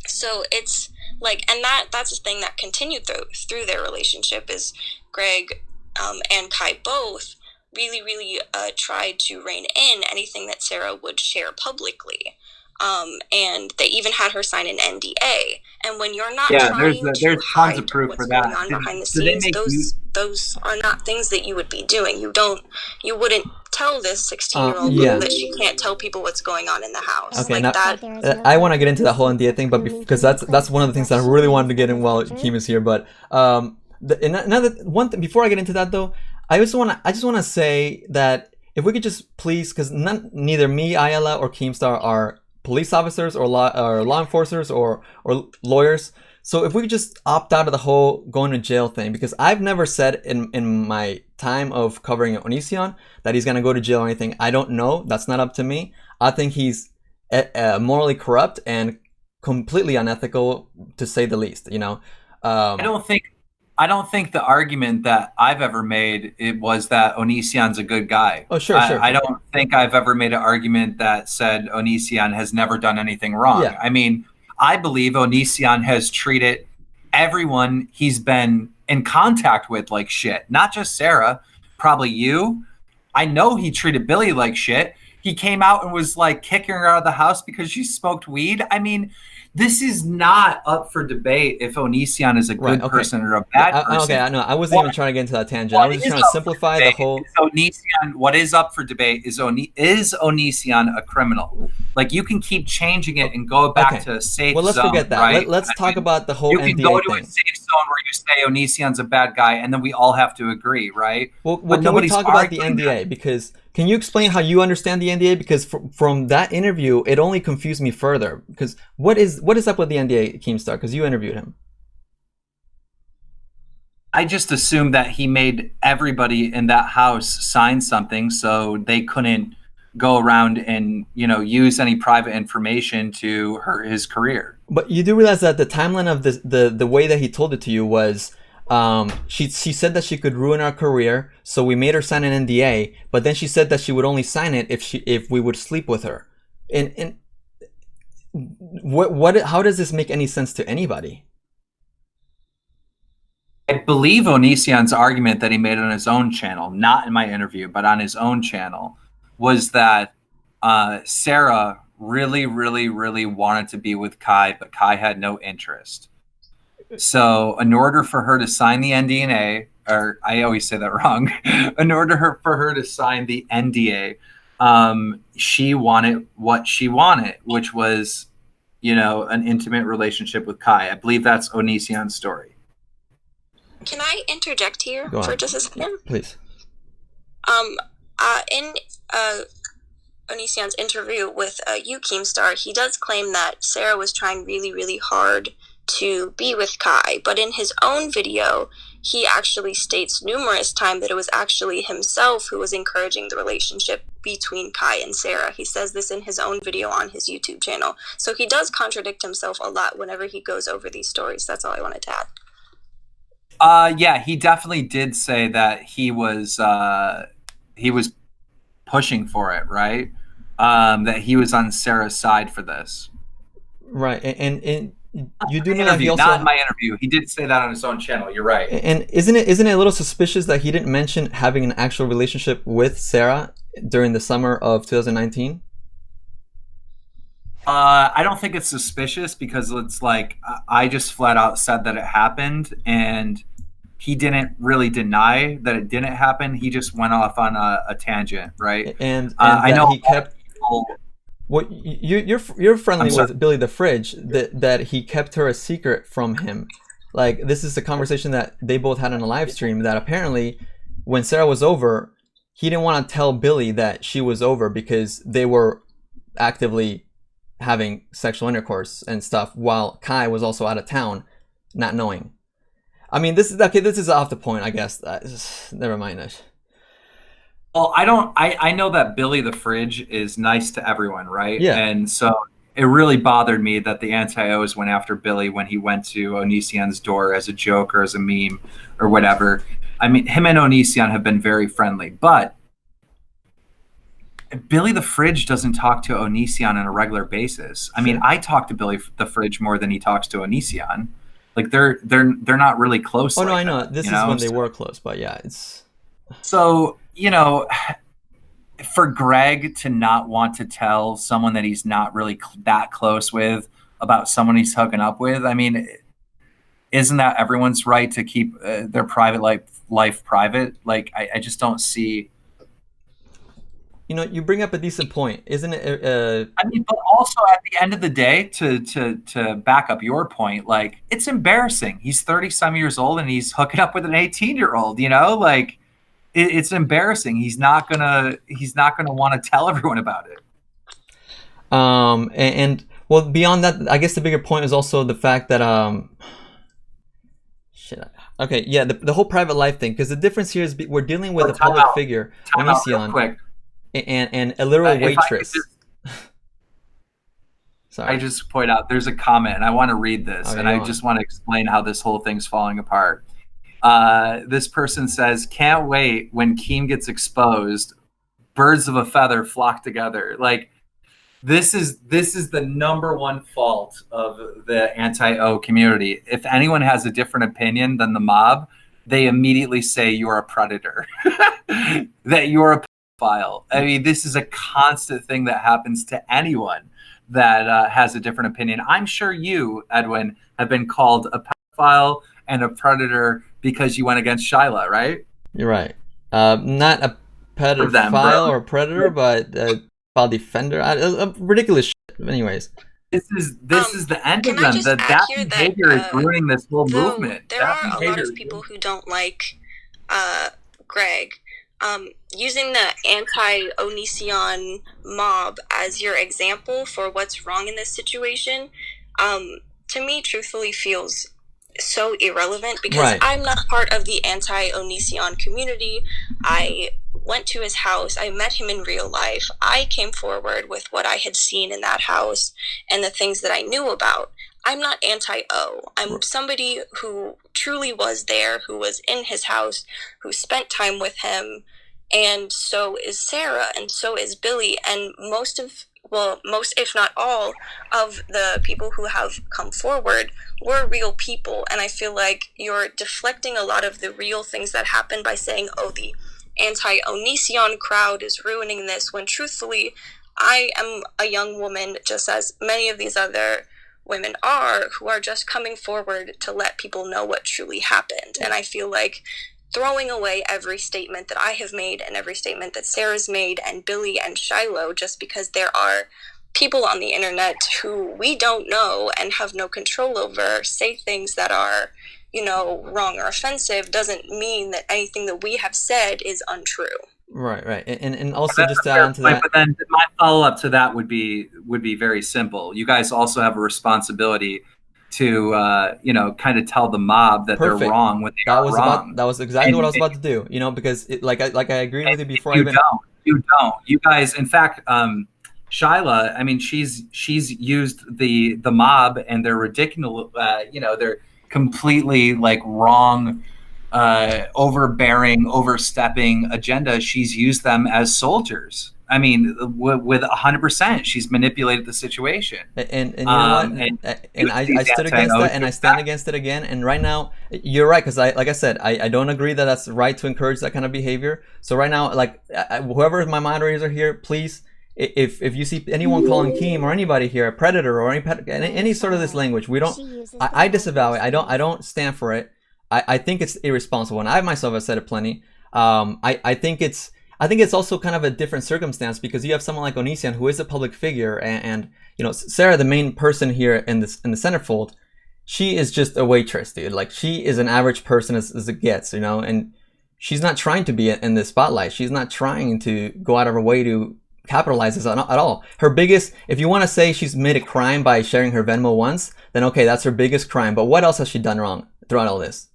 So it's like, and that's the thing that continued through their relationship, is Greg and Kai both really tried to rein in anything that Sarah would share publicly. And they even had her sign an NDA. And when you're not trying there's tons of proof for that. Going on behind the scenes, those are not things that you would be doing. You wouldn't tell this 16-year-old girl that she can't tell people what's going on in the house. Okay, like now, that. I want to get into that whole NDA thing, but because that's one of the things that I really wanted to get in while Keem is here. But another one thing before I get into that though, I just want to say that if we could just please, because neither me, Ayalla, or Keemstar are police officers or law enforcers or lawyers. So if we could just opt out of the whole going to jail thing, because I've never said in my time of covering Onision that he's gonna go to jail or anything. I don't know. That's not up to me. I think he's morally corrupt and completely unethical, to say the least. You know. I don't think the argument that I've ever made it was that Onision's a good guy. Oh, sure. I don't think I've ever made an argument that said Onision has never done anything wrong. Yeah. I mean, I believe Onision has treated everyone he's been in contact with like shit. Not just Sarah, probably you. I know he treated Billy like shit. He came out and was like kicking her out of the house because she smoked weed. I mean, this is not up for debate if Onision is a good person or a bad person. Okay, I know. I wasn't even trying to get into that tangent. I was just trying to simplify the whole. Onision, what is up for debate is Onision a criminal? Like, you can keep changing it and go back to a safe zone. Well, let's forget that. Right? Let's talk about the whole NDA thing. You can go to a safe zone where you say Onision's a bad guy, and then we all have to agree, right? Well, can we talk about the NDA? Because can you explain how you understand the NDA? Because from that interview, it only confused me further. Because what is up with the NDA, Keemstar? Because you interviewed him. I just assumed that he made everybody in that house sign something so they couldn't go around and, you know, use any private information to hurt his career. But you do realize that the timeline of the way that he told it to you was she said that she could ruin our career, so we made her sign an NDA, but then she said that she would only sign it if we would sleep with her. And how does this make any sense to anybody? I believe Onision's argument that he made on his own channel, not in my interview, but on his own channel, was that Sarah really, really, really wanted to be with Kai, but Kai had no interest. So in order for her to sign the NDA, or I always say that wrong, in order for her to sign the NDA, she wanted what she wanted, which was, you know, an intimate relationship with Kai. I believe that's Onision's story. Can I interject here for just a second? Please. In Onision's interview with you, Keemstar, he does claim that Sarah was trying really, really hard to be with Kai, but in his own video, he actually states numerous times that it was actually himself who was encouraging the relationship between Kai and Sarah. He says this in his own video on his YouTube channel. So he does contradict himself a lot whenever he goes over these stories. That's all I wanted to add. Yeah, he definitely did say that he was pushing for it, right? That he was on Sarah's side for this. Right, and you do know that he also, not in my interview, he did say that on his own channel. You're right. And isn't it a little suspicious that he didn't mention having an actual relationship with Sarah during the summer of 2019? I don't think it's suspicious because it's like I just flat out said that it happened, and he didn't really deny that it didn't happen. He just went off on a tangent, right? And I know he kept. Well, you're friendly with Billy the Fridge, that he kept her a secret from him. Like, this is a conversation that they both had on a live stream, that apparently when Sarah was over, he didn't want to tell Billy that she was over because they were actively having sexual intercourse and stuff while Kai was also out of town, not knowing. I mean, this is off the point, I guess. Never mind it. Well, I know that Billy the Fridge is nice to everyone, right? Yeah. And so it really bothered me that the anti-O's went after Billy when he went to Onision's door as a joke or as a meme or whatever. I mean, him and Onision have been very friendly, but Billy the Fridge doesn't talk to Onision on a regular basis. I mean, I talk to Billy the Fridge more than he talks to Onision. Like, they're not really close. Oh, like no, I know. that, this is when they were close, but yeah, it's... So, you know, for Greg to not want to tell someone that he's not really that close with about someone he's hooking up with, I mean, isn't that everyone's right to keep their private life private? Like, I just don't see... You know, you bring up a decent point, isn't it? I mean, but also at the end of the day, to back up your point, like, it's embarrassing. He's 30-some years old and he's hooking up with an 18-year-old, you know? Like, it's embarrassing. He's not gonna want to tell everyone about it. And well, beyond that, I guess the bigger point is also the fact that Shit. Okay, yeah, the whole private life thing, because the difference here is we're dealing with a Time public out. figure, Time out real Onision, quick. and a literal If I could waitress. Sorry. I just point out there's a comment, and I want to read this, Okay, and go I on. just want to explain how this whole thing's falling apart. This person says, "Can't wait when Keem gets exposed. Birds of a feather flock together." Like, this is the number one fault of the anti-O community. If anyone has a different opinion than the mob, they immediately say you're a predator, that you're a pedophile. I mean, this is a constant thing that happens to anyone that has a different opinion. I'm sure you, Edwin, have been called a pedophile and a predator because you went against Shyla, right? You're right. Not a pedophile or predator, but a file defender. Ridiculous shit. Anyways. This is the end of Can I them. just That add here behavior that, is ruining this whole though movement. there That are a lot behavior of is people who don't like Greg. Using the anti-Onision mob as your example for what's wrong in this situation, to me, truthfully, feels so irrelevant because Right. I'm not part of the anti-Onision community. I went to his house. I met him in real life. I came forward with what I had seen in that house and the things that I knew about. I'm not anti-O. I'm somebody who truly was there, who was in his house, who spent time with him, and so is Sarah, and so is Billy, and most, if not all, of the people who have come forward were real people, and I feel like you're deflecting a lot of the real things that happened by saying, oh, the anti-Onision crowd is ruining this, when truthfully, I am a young woman, just as many of these other women are, who are just coming forward to let people know what truly happened. And I feel like throwing away every statement that I have made and every statement that Sarah's made and Billy and Shiloh just because there are people on the internet who we don't know and have no control over say things that are, wrong or offensive doesn't mean that anything that we have said is untrue. Right. And also just to add on to that. But then my follow-up to that would be very simple. You guys also have a responsibility to kind of tell the mob that they're wrong when they are wrong. That was exactly what I was about to do. Because like I agreed with you before. You don't. You guys, in fact, Shyla, I mean, she's used the mob and their ridiculous, they're completely like wrong, overbearing, overstepping agenda. She's used them as soldiers. I mean, with 100%, she's manipulated the situation. And you know what? And I stood against that, and I stand against it again. And right now, you're right, because like I said, I don't agree that that's right to encourage that kind of behavior. So right now, like whoever my moderators are here, please, if you see anyone calling Keem or anybody here a predator or any sort of this language, we don't. I disavow it. I don't stand for it. I think it's irresponsible, and I myself have said it plenty. I think it's also kind of a different circumstance because you have someone like Onision who is a public figure, and Sarah, the main person here in the centerfold, she is just a waitress, dude. Like, she is an average person as it gets, and she's not trying to be in the spotlight. She's not trying to go out of her way to capitalize this at all. Her biggest, if you want to say she's made a crime by sharing her Venmo once, then okay, that's her biggest crime. But what else has she done wrong throughout all this?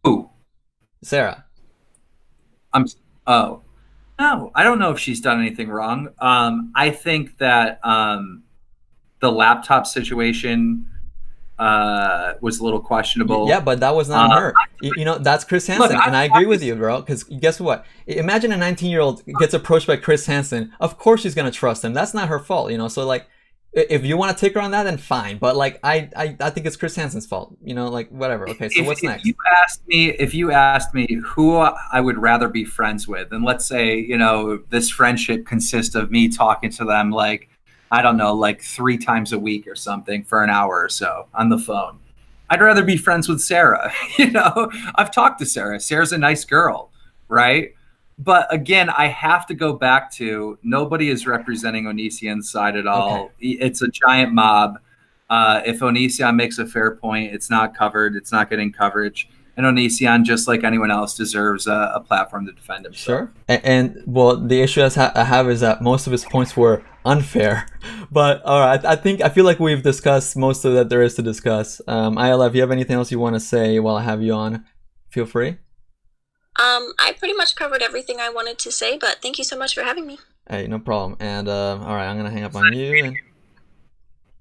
Who? Sarah. No, I don't know if she's done anything wrong. I think that the laptop situation was a little questionable. Yeah, but that was not her. That's Chris Hansen, and I agree with you, bro. Because guess what? Imagine a 19-year-old gets approached by Chris Hansen. Of course she's gonna trust him. That's not her fault, So like, if you want to take her on that, then fine. But like, I think it's Chris Hansen's fault. Like, whatever. Okay, so what's next? If you asked me who I would rather be friends with, and let's say this friendship consists of me talking to them like, I don't know, like 3 times a week or something for an hour or so on the phone, I'd rather be friends with Sarah. I've talked to Sarah. Sarah's a nice girl, right? But again, I have to go back to nobody is representing Onision's side at all. Okay. It's a giant mob. If Onision makes a fair point, it's not covered. It's not getting coverage. and Onision, just like anyone else, deserves a platform to defend himself. Sure. And well, the issue I have is that most of his points were unfair. But all right, I feel like we've discussed most of that there is to discuss. Ayalla, if you have anything else you want to say while I have you on, feel free. I pretty much covered everything I wanted to say, but thank you so much for having me. Hey, no problem. And all right, I'm gonna hang up on you. And...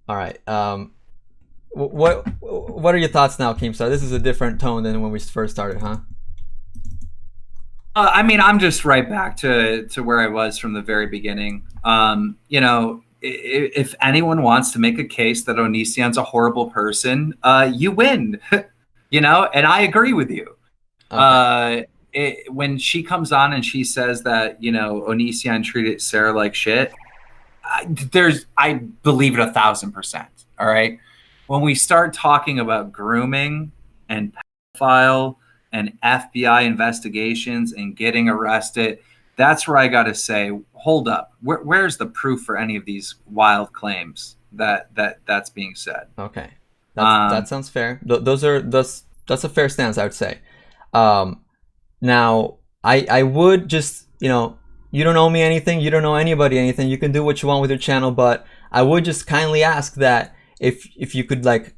All right. What are your thoughts now, Keemstar? This is a different tone than when we first started, huh? I mean, I'm just right back to where I was from the very beginning. You know, if anyone wants to make a case that Onision's a horrible person, you win. You know, and I agree with you. Okay. When she comes on and she says that, you know, Onision treated Sarah like shit, I believe it 1,000%. All right. When we start talking about grooming and pedophile and FBI investigations and getting arrested, that's where I got to say, hold up. Where's the proof for any of these wild claims that's being said? Okay. That sounds fair. That's a fair stance, I would say. Now, I would just, you know, you don't owe me anything. You don't owe anybody anything. You can do what you want with your channel, but I would just kindly ask that if you could, like,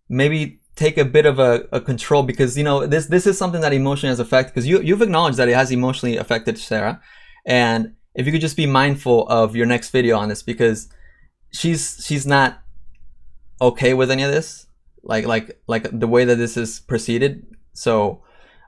maybe take a bit of a control, because, you know, this is something that emotionally has affected, because you've acknowledged that it has emotionally affected Sarah, and if you could just be mindful of your next video on this, because she's not okay with any of this, like the way that this is proceeded. So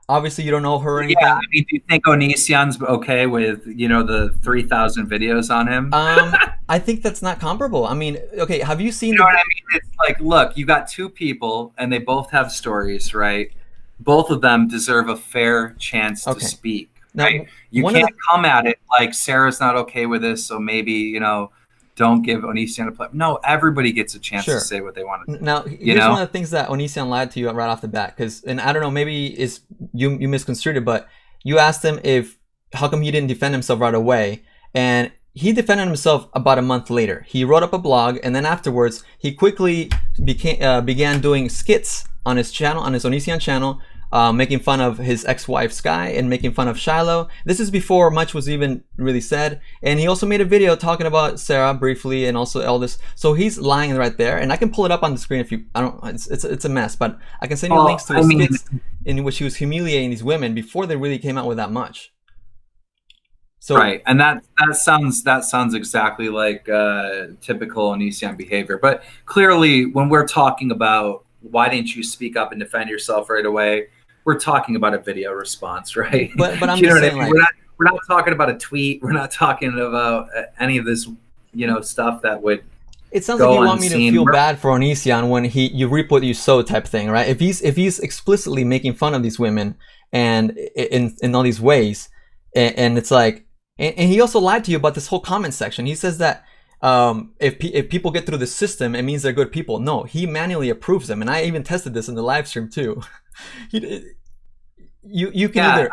obviously you don't know her or anything. Yeah, I mean, do you think Onision's okay with, you know, the 3,000 videos on him? I think that's not comparable. I mean, okay, have you seen? You know what I mean? It's like, look, you got two people, and they both have stories, right? Both of them deserve a fair chance to speak. Now, right? You can't come at it like Sarah's not okay with this, so maybe, you know, don't give Onision a play. No, everybody gets a chance to say what they want to say. Now, here's one of the things that Onision lied to you right off the bat, because, and I don't know, maybe it's you misconstrued it, but you asked him how come he didn't defend himself right away, and he defended himself about a month later. He wrote up a blog, and then afterwards he quickly began doing skits on his channel, on his Onision channel, making fun of his ex-wife Sky and making fun of Shiloh. This is before much was even really said. And he also made a video talking about Sarah briefly, and also Eldest. So he's lying right there, and I can pull it up on the screen if you. I don't. It's a mess, but I can send you links to his skits in which he was humiliating these women before they really came out with that much. So, right, and that sounds exactly like typical Onision behavior. But clearly, when we're talking about why didn't you speak up and defend yourself right away, we're talking about a video response, right? But I'm just saying, like, we're not talking about a tweet. We're not talking about any of this, you know, stuff that would. It sounds like you want me to feel bad for Onision when you reap what you sow type thing, right? If he's explicitly making fun of these women and in all these ways, and it's like, and he also lied to you about this whole comment section. He says that if people get through the system, it means they're good people. No, he manually approves them, and I even tested this in the live stream too. You can either.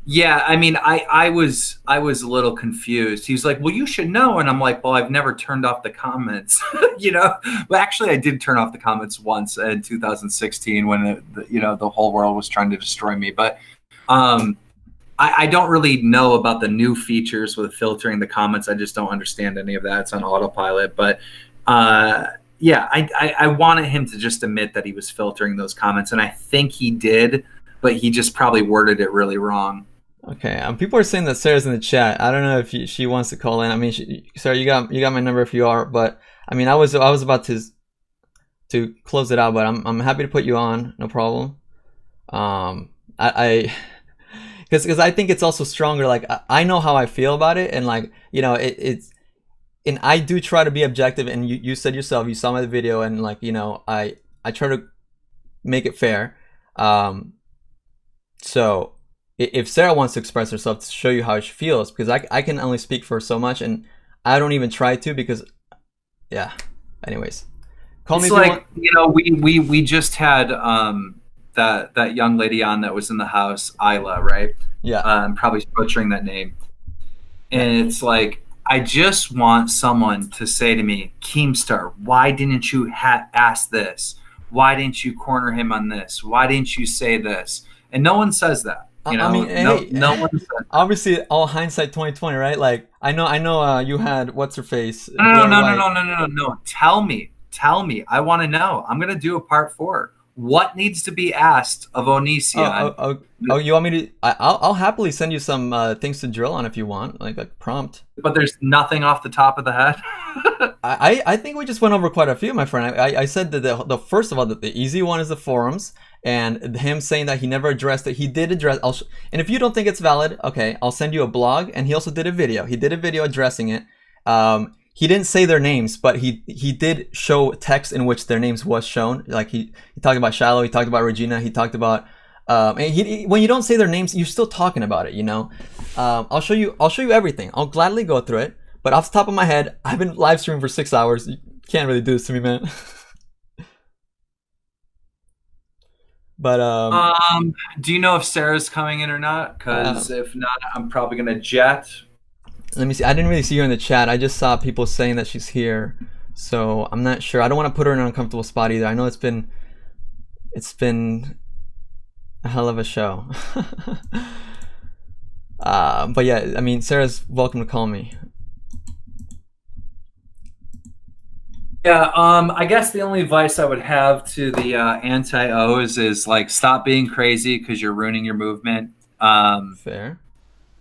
I mean, I was a little confused. He's like, well, you should know. And I'm like, well, I've never turned off the comments, you know? Well, actually, I did turn off the comments once in 2016 when, you know, the whole world was trying to destroy me. But I don't really know about the new features with filtering the comments. I just don't understand any of that. It's on autopilot. But yeah, I wanted him to just admit that he was filtering those comments. And I think he did, but he just probably worded it really wrong. Okay, people are saying that Sarah's in the chat. I don't know if she wants to call in. I mean, Sarah, you got my number if you are. But I mean, I was about to close it out, but I'm happy to put you on. No problem. Because I think it's also stronger. Like, I know how I feel about it, and, like, you know, it's, and I do try to be objective. And you said yourself, you saw my video, and, like, you know, I try to make it fair. So if Sarah wants to express herself to show you how she feels, because I can only speak for so much, and I don't even try to, because, yeah. Anyways, call me. It's like, you know, we just had that young lady on that was in the house, Ayalla, right? Yeah. I'm probably butchering that name. And it's like, I just want someone to say to me, Keemstar, why didn't you ask this? why didn't you corner him on this? Why didn't you say this? And no one says that. You know, I mean, hey, no one says that. obviously, all hindsight 2020, right? Like, I know. You had what's her face? No. Tell me. I want to know. I'm gonna do a part 4. What needs to be asked of Onision? You want me to? I'll happily send you some things to drill on if you want, like a prompt. But there's nothing off the top of the head. I think we just went over quite a few, my friend. I said that the first of all, that the easy one is the forums, and him saying that he never addressed it. He did address. And if you don't think it's valid, okay, I'll send you a blog. And he also did a video. He did a video addressing it. He didn't say their names, but he did show text in which their names was shown. Like he talked about Shiloh, he talked about Regina, he talked about and when you don't say their names, you're still talking about it, you know. I'll show you everything. I'll gladly go through it. But off the top of my head, I've been live streaming for 6 hours. You can't really do this to me, man. But do you know if Sarah's coming in or not? Because if not, I'm probably gonna jet. Let me see. I didn't really see her in the chat. I just saw people saying that she's here, so I'm not sure. I don't want to put her in an uncomfortable spot either. I know it's been a hell of a show. But yeah, I mean, Sarah's welcome to call me. Yeah, I guess the only advice I would have to the anti-O's is like stop being crazy because you're ruining your movement. Fair.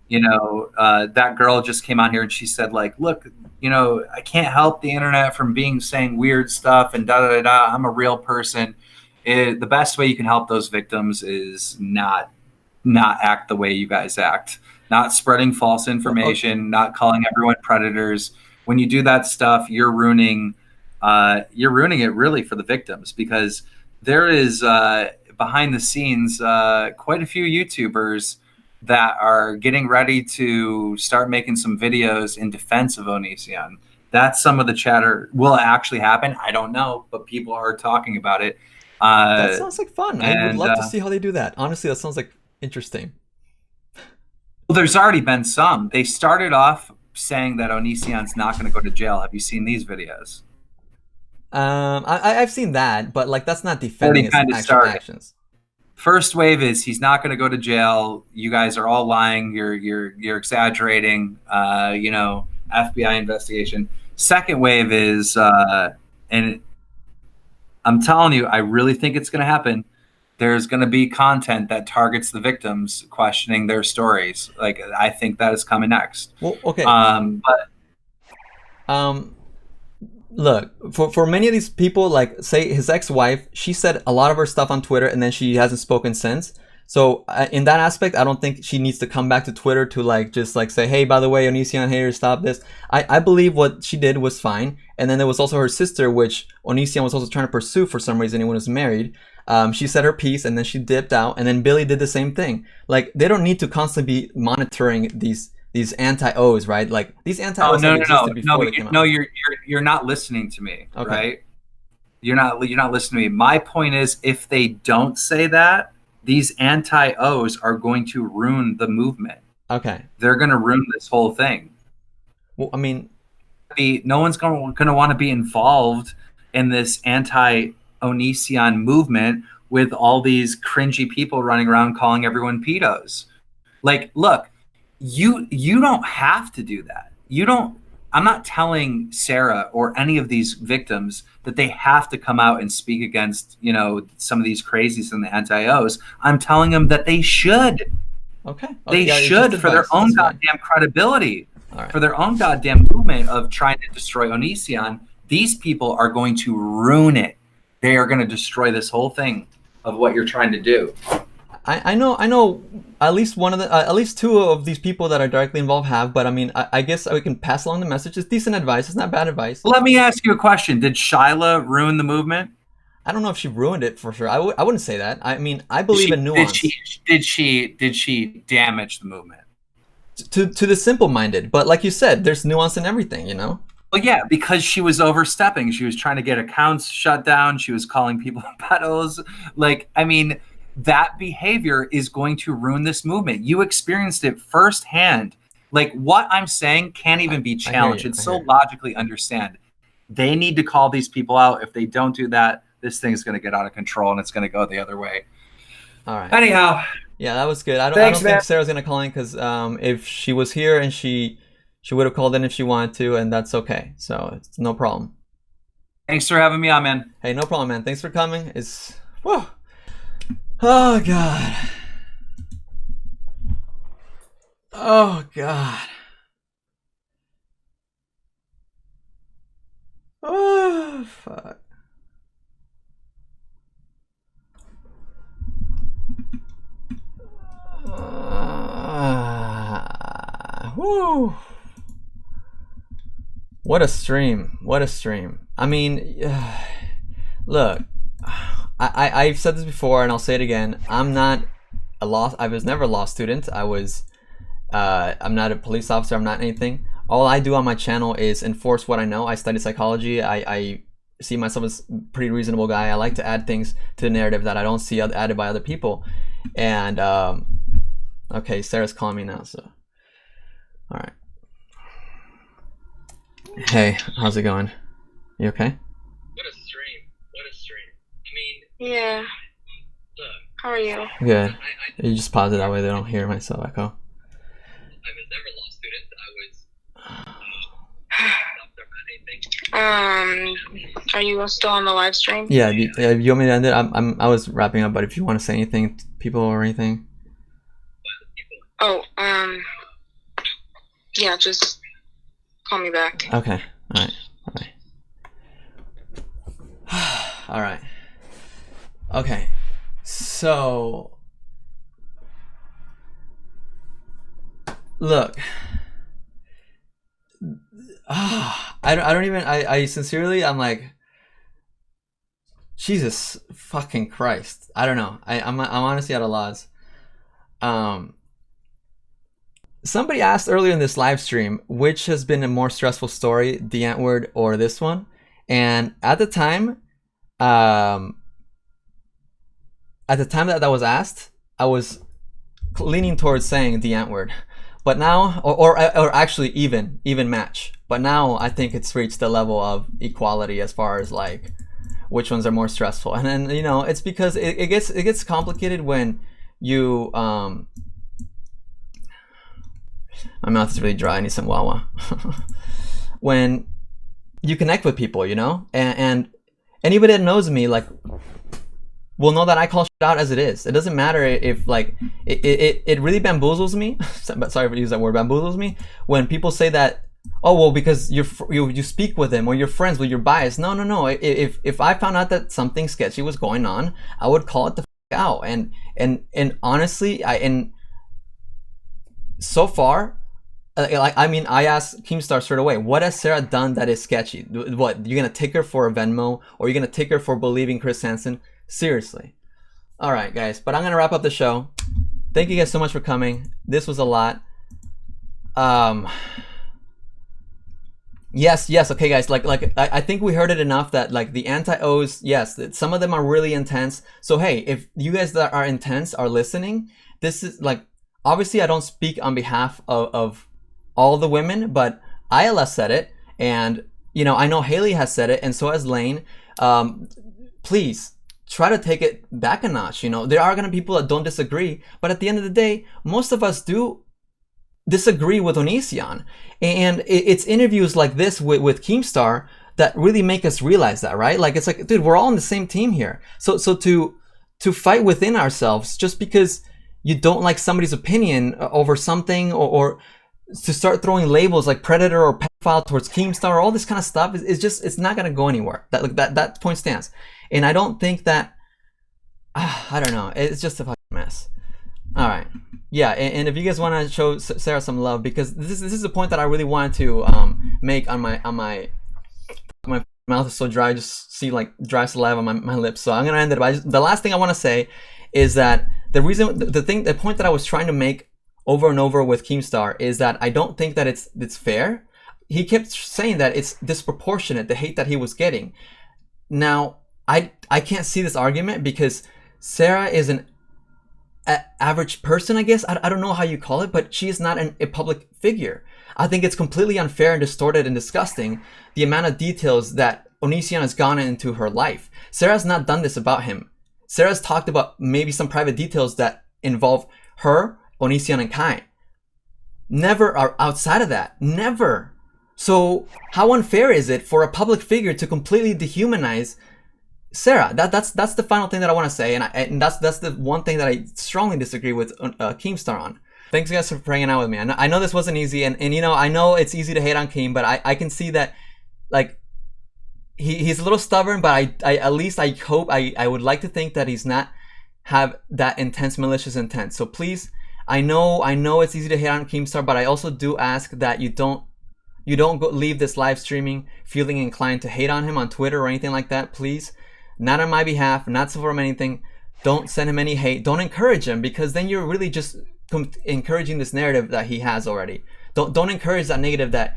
You know, that girl just came on here and she said, like, look, you know, I can't help the internet from saying weird stuff and da-da-da-da. I'm a real person. The best way you can help those victims is not act the way you guys act. Not spreading false information, not calling everyone predators. When you do that stuff, you're ruining it really for the victims, because there is behind the scenes quite a few YouTubers that are getting ready to start making some videos in defense of Onision. That's some of the chatter. Will it actually happen? I don't know, but people are talking about it. That sounds like fun. I would love to see how they do that. Honestly, that sounds like interesting. Well, there's already been some. They started off saying that Onision's not going to go to jail. Have you seen these videos? I've seen that, but like that's not defending his actual actions. First wave is he's not going to go to jail. You guys are all lying. You're exaggerating. You know, FBI investigation. Second wave is, and I'm telling you, I really think it's going to happen. There's going to be content that targets the victims, questioning their stories. Like, I think that is coming next. Well, okay. Look, for many of these people, like say his ex-wife, she said a lot of her stuff on Twitter and then she hasn't spoken since. So in that aspect, I don't think she needs to come back to Twitter to like just like say, hey, by the way, Onision haters, stop this. I believe what she did was fine. And then there was also her sister, which Onision was also trying to pursue for some reason. He was married. She said her piece and then she dipped out. And then Billy did the same thing. Like they don't need to constantly be monitoring these anti-O's, right? Like these anti-O's have existed before they came out. No, you're not listening to me, okay. Right? You're not listening to me. My point is, if they don't say that, these anti-O's are going to ruin the movement. Okay. They're going to ruin this whole thing. Well, I mean, no one's going to want to be involved in this anti-Onision movement with all these cringy people running around calling everyone pedos. Like, look. You don't have to do that. I'm not telling Sarah or any of these victims that they have to come out and speak against, you know, some of these crazies and the anti-O's. I'm telling them that they should. Okay. They should for their own goddamn credibility, for their own goddamn movement of trying to destroy Onision. These people are going to ruin it. They are going to destroy this whole thing of what you're trying to do. I know at least one of the at least two of these people that are directly involved have, but I mean I guess we can pass along the message. It's decent advice. It's not bad advice. Let me ask you a question. Did Shyla ruin the movement? I don't know if she ruined it for sure. I wouldn't say that. I mean, I believe in nuance. Did she damage the movement? To the simple-minded, but like you said, there's nuance in everything, you know? Well, yeah, because she was overstepping. She was trying to get accounts shut down. She was calling people pedos. Like, I mean, that behavior is going to ruin this movement. You experienced it firsthand. Like, what I'm saying can't even be challenged. It's so logically understand. They need to call these people out. If they don't do that, this thing's going to get out of control and it's going to go the other way. All right. Anyhow. Yeah, that was good. I don't Thanks, think man. Sarah's gonna call in because if she was here and she would have called in if she wanted to, and that's okay. So it's no problem. Thanks for having me on, man. Hey, no problem, man. Thanks for coming. It's whew. Oh God. Oh God. Oh fuck. Whew. What a stream. What a stream. I mean, look, I've said this before and I'll say it again. I was never a law student. I'm not a police officer. I'm not anything. All I do on my channel is enforce what I know. I study psychology. I see myself as a pretty reasonable guy. I like to add things to the narrative that I don't see added by other people. And, okay, Sarah's calling me now, so. All right. Hey, how's it going? You okay? What a stream. What a stream. I mean, Yeah. look, How are you? Good. You just pause it that way they don't hear myself echo. I was never a law student. I was Are you still on the live stream? Yeah, you want me to end it? I was wrapping up, but if you want to say anything to people or anything. Oh, yeah, just call me back. Okay. All right. Bye. All right. Okay. So, look. I sincerely, I'm like, Jesus fucking Christ. I don't know. I'm honestly at a loss. Somebody asked earlier in this live stream, which has been a more stressful story, the Ant-word or this one? And at the time that was asked, I was leaning towards saying the Ant-word. But now, or actually even match. But now I think it's reached the level of equality as far as like which ones are more stressful. And then, you know, it's because it gets complicated when you my mouth is really dry, I need some Wawa. When you connect with people, you know, and anybody that knows me like will know that I call shit out as it is. It doesn't matter if like it really bamboozles me. Sorry for using that word, bamboozles me when people say that, oh well, because you speak with him or you're friends with your bias. No. If I found out that something sketchy was going on, I would call it the f out. And honestly, so far, I asked Keemstar straight away, what has Sarah done that is sketchy? What, you're gonna take her for a Venmo, or you're gonna take her for believing Chris Hansen? Seriously. All right, guys, but I'm gonna wrap up the show. Thank you guys so much for coming. This was a lot. Yes. Okay, guys. Like I think we heard it enough that like the anti-O's, yes, some of them are really intense. So hey, if you guys that are intense are listening, this is like, obviously I don't speak on behalf of all the women, but Ayalla said it, and you know I know Haley has said it, and so has Lane. Please try to take it back a notch. You know, there are gonna be people that don't disagree, but at the end of the day, most of us do disagree with Onision, and it's interviews like this with Keemstar that really make us realize that, right? Like it's like, dude, we're all on the same team here. So to fight within ourselves just because you don't like somebody's opinion over something, or to start throwing labels like predator or pedophile towards Keemstar, all this kind of stuff is just, it's not gonna go anywhere. That point stands. And I don't think that, I don't know, it's just a fucking mess. All right, yeah, and if you guys want to show Sarah some love, because this is a point that I really wanted to make on my mouth is so dry, I just see like dry saliva on my lips. So I'm gonna end it by the last thing I want to say is that the point that I was trying to make over and over with Keemstar is that I don't think that it's fair. He kept saying that it's disproportionate, the hate that he was getting. Now I can't see this argument because Sarah is an average person, I guess. I don't know how you call it, but she is not a public figure. I think it's completely unfair and distorted and disgusting the amount of details that Onision has gone into her life. Sarah's not done this about him. Sarah's talked about maybe some private details that involve her, Onision, and Kai. Never are outside of that. Never. So how unfair is it for a public figure to completely dehumanize Sarah? That's the final thing that I want to say, and that's the one thing that I strongly disagree with Keemstar on. Thanks guys for hanging out with me. I know this wasn't easy, and you know, I know it's easy to hate on Keem, but I can see that, like, he's a little stubborn, but I at least I hope, I would like to think that he's not have that intense malicious intent. So please, I know it's easy to hate on Keemstar, but I also do ask that you don't leave this live streaming feeling inclined to hate on him on Twitter or anything like that. Please, not on my behalf, not to form anything. Don't send him any hate. Don't encourage him, because then you're really just encouraging this narrative that he has already. Don't encourage that negative that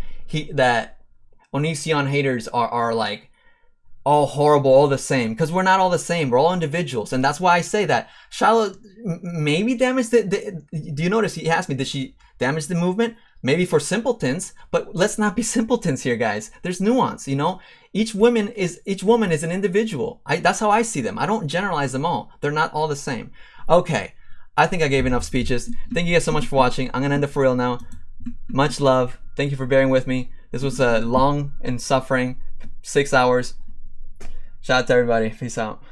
Onision haters are like all horrible, all the same, because we're not all the same. We're all individuals, and that's why I say that Charlotte maybe damaged do you notice he asked me, did she damage the movement? Maybe for simpletons, but let's not be simpletons here, guys. There's nuance, you know. Each woman is an individual. That's how I see them. I don't generalize them all. They're not all the same. Okay, I think I gave enough speeches. Thank you guys so much for watching. I'm gonna end it for real now. Much love. Thank you for bearing with me. This was a long and suffering 6 hours. Shout out to everybody. Peace out.